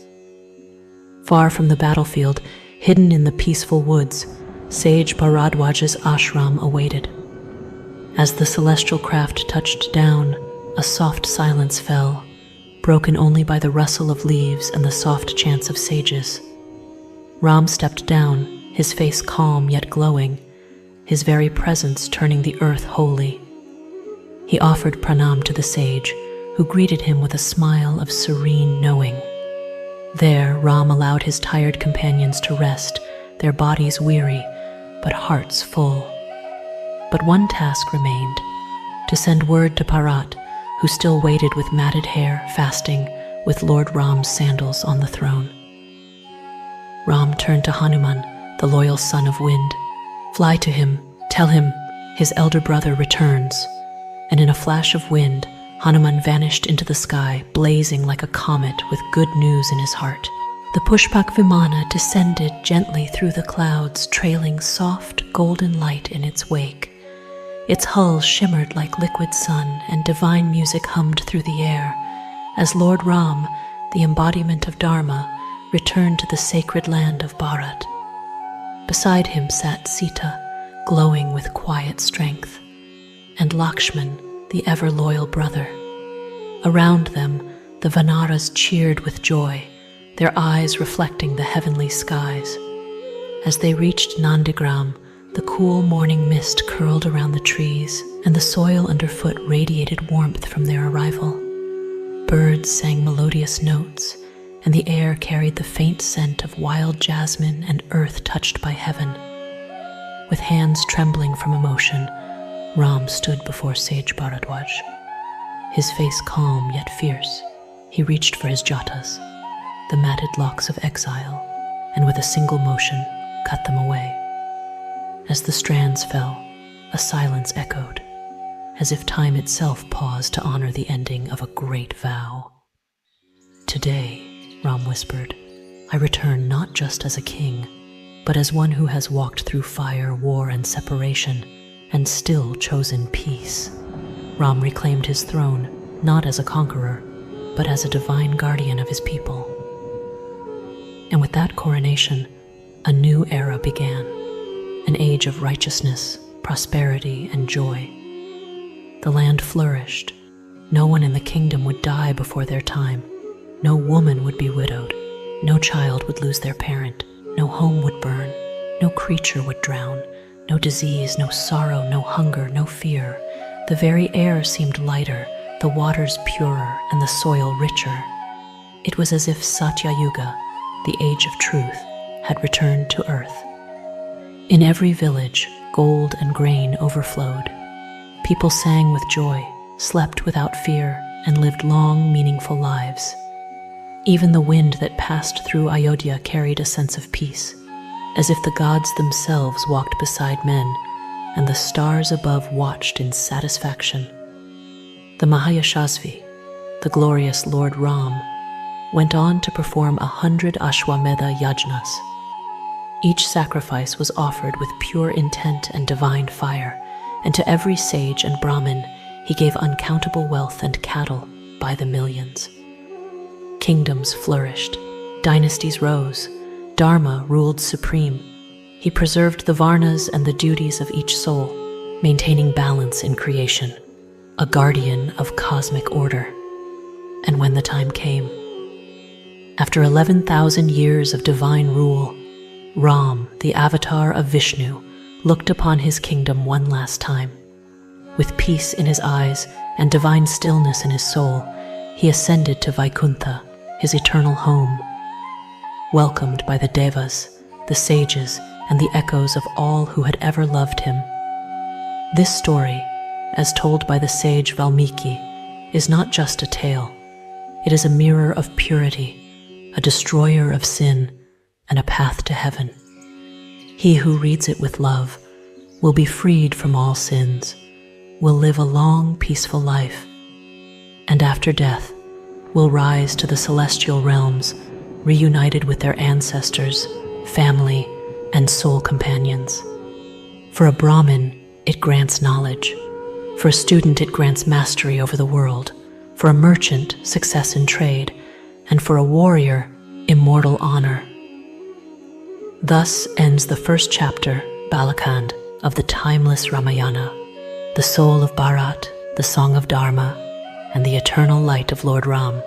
Speaker 1: Far from the battlefield, hidden in the peaceful woods, sage Bharadwaj's ashram awaited. As the celestial craft touched down, a soft silence fell, broken only by the rustle of leaves and the soft chants of sages. Ram stepped down, his face calm yet glowing, his very presence turning the earth holy. He offered pranam to the sage, who greeted him with a smile of serene knowing. There, Ram allowed his tired companions to rest, their bodies weary, but hearts full. But one task remained, to send word to Bharat, who still waited with matted hair, fasting, with Lord Ram's sandals on the throne. Ram turned to Hanuman, the loyal son of wind. "Fly to him, tell him his elder brother returns." And in a flash of wind, Hanuman vanished into the sky, blazing like a comet with good news in his heart. The Pushpak Vimana descended gently through the clouds, trailing soft, golden light in its wake. Its hull shimmered like liquid sun, and divine music hummed through the air, as Lord Ram, the embodiment of Dharma, returned to the sacred land of Bharat. Beside him sat Sita, glowing with quiet strength, and Lakshman, the ever-loyal brother. Around them, the Vanaras cheered with joy, their eyes reflecting the heavenly skies. As they reached Nandigram, the cool morning mist curled around the trees, and the soil underfoot radiated warmth from their arrival. Birds sang melodious notes, and the air carried the faint scent of wild jasmine and earth touched by heaven. With hands trembling from emotion, Ram stood before Sage Bharadwaj. His face calm yet fierce, he reached for his jatas, the matted locks of exile, and with a single motion cut them away. As the strands fell, a silence echoed, as if time itself paused to honor the ending of a great vow. "Today," Ram whispered, I return not just as a king, but as one who has walked through fire, war, and separation, and still chosen peace. Ram reclaimed his throne, not as a conqueror, but as a divine guardian of his people. And with that coronation, a new era began, an age of righteousness, prosperity, and joy. The land flourished. No one in the kingdom would die before their time. No woman would be widowed. No child would lose their parent. No home would burn. No creature would drown. No disease, no sorrow, no hunger, no fear. The very air seemed lighter, the waters purer, and the soil richer. It was as if Satya Yuga, the age of truth, had returned to earth. In every village, gold and grain overflowed. People sang with joy, slept without fear, and lived long, meaningful lives. Even the wind that passed through Ayodhya carried a sense of peace, as if the gods themselves walked beside men, and the stars above watched in satisfaction. The Mahayashasvi, the glorious Lord Ram, went on to perform 100 Ashwamedha yajnas. Each sacrifice was offered with pure intent and divine fire, and to every sage and Brahmin he gave uncountable wealth and cattle by the millions. Kingdoms flourished, dynasties rose, dharma ruled supreme. He preserved the varnas and the duties of each soul, maintaining balance in creation, a guardian of cosmic order. And when the time came, after 11,000 years of divine rule, Ram, the avatar of Vishnu, looked upon his kingdom one last time. With peace in his eyes and divine stillness in his soul, he ascended to Vaikuntha, his eternal home. Welcomed by the devas, the sages, and the echoes of all who had ever loved him. This story, as told by the sage Valmiki, is not just a tale. It is a mirror of purity, a destroyer of sin, and a path to heaven. He who reads it with love will be freed from all sins, will live a long, peaceful life, and after death will rise to the celestial realms, reunited with their ancestors, family, and soul companions. For a Brahmin, it grants knowledge. For a student, it grants mastery over the world. For a merchant, success in trade. And for a warrior, immortal honor. Thus ends the first chapter, Balkand, of the timeless Ramayana, the soul of Bharat, the song of Dharma, and the eternal light of Lord Ram.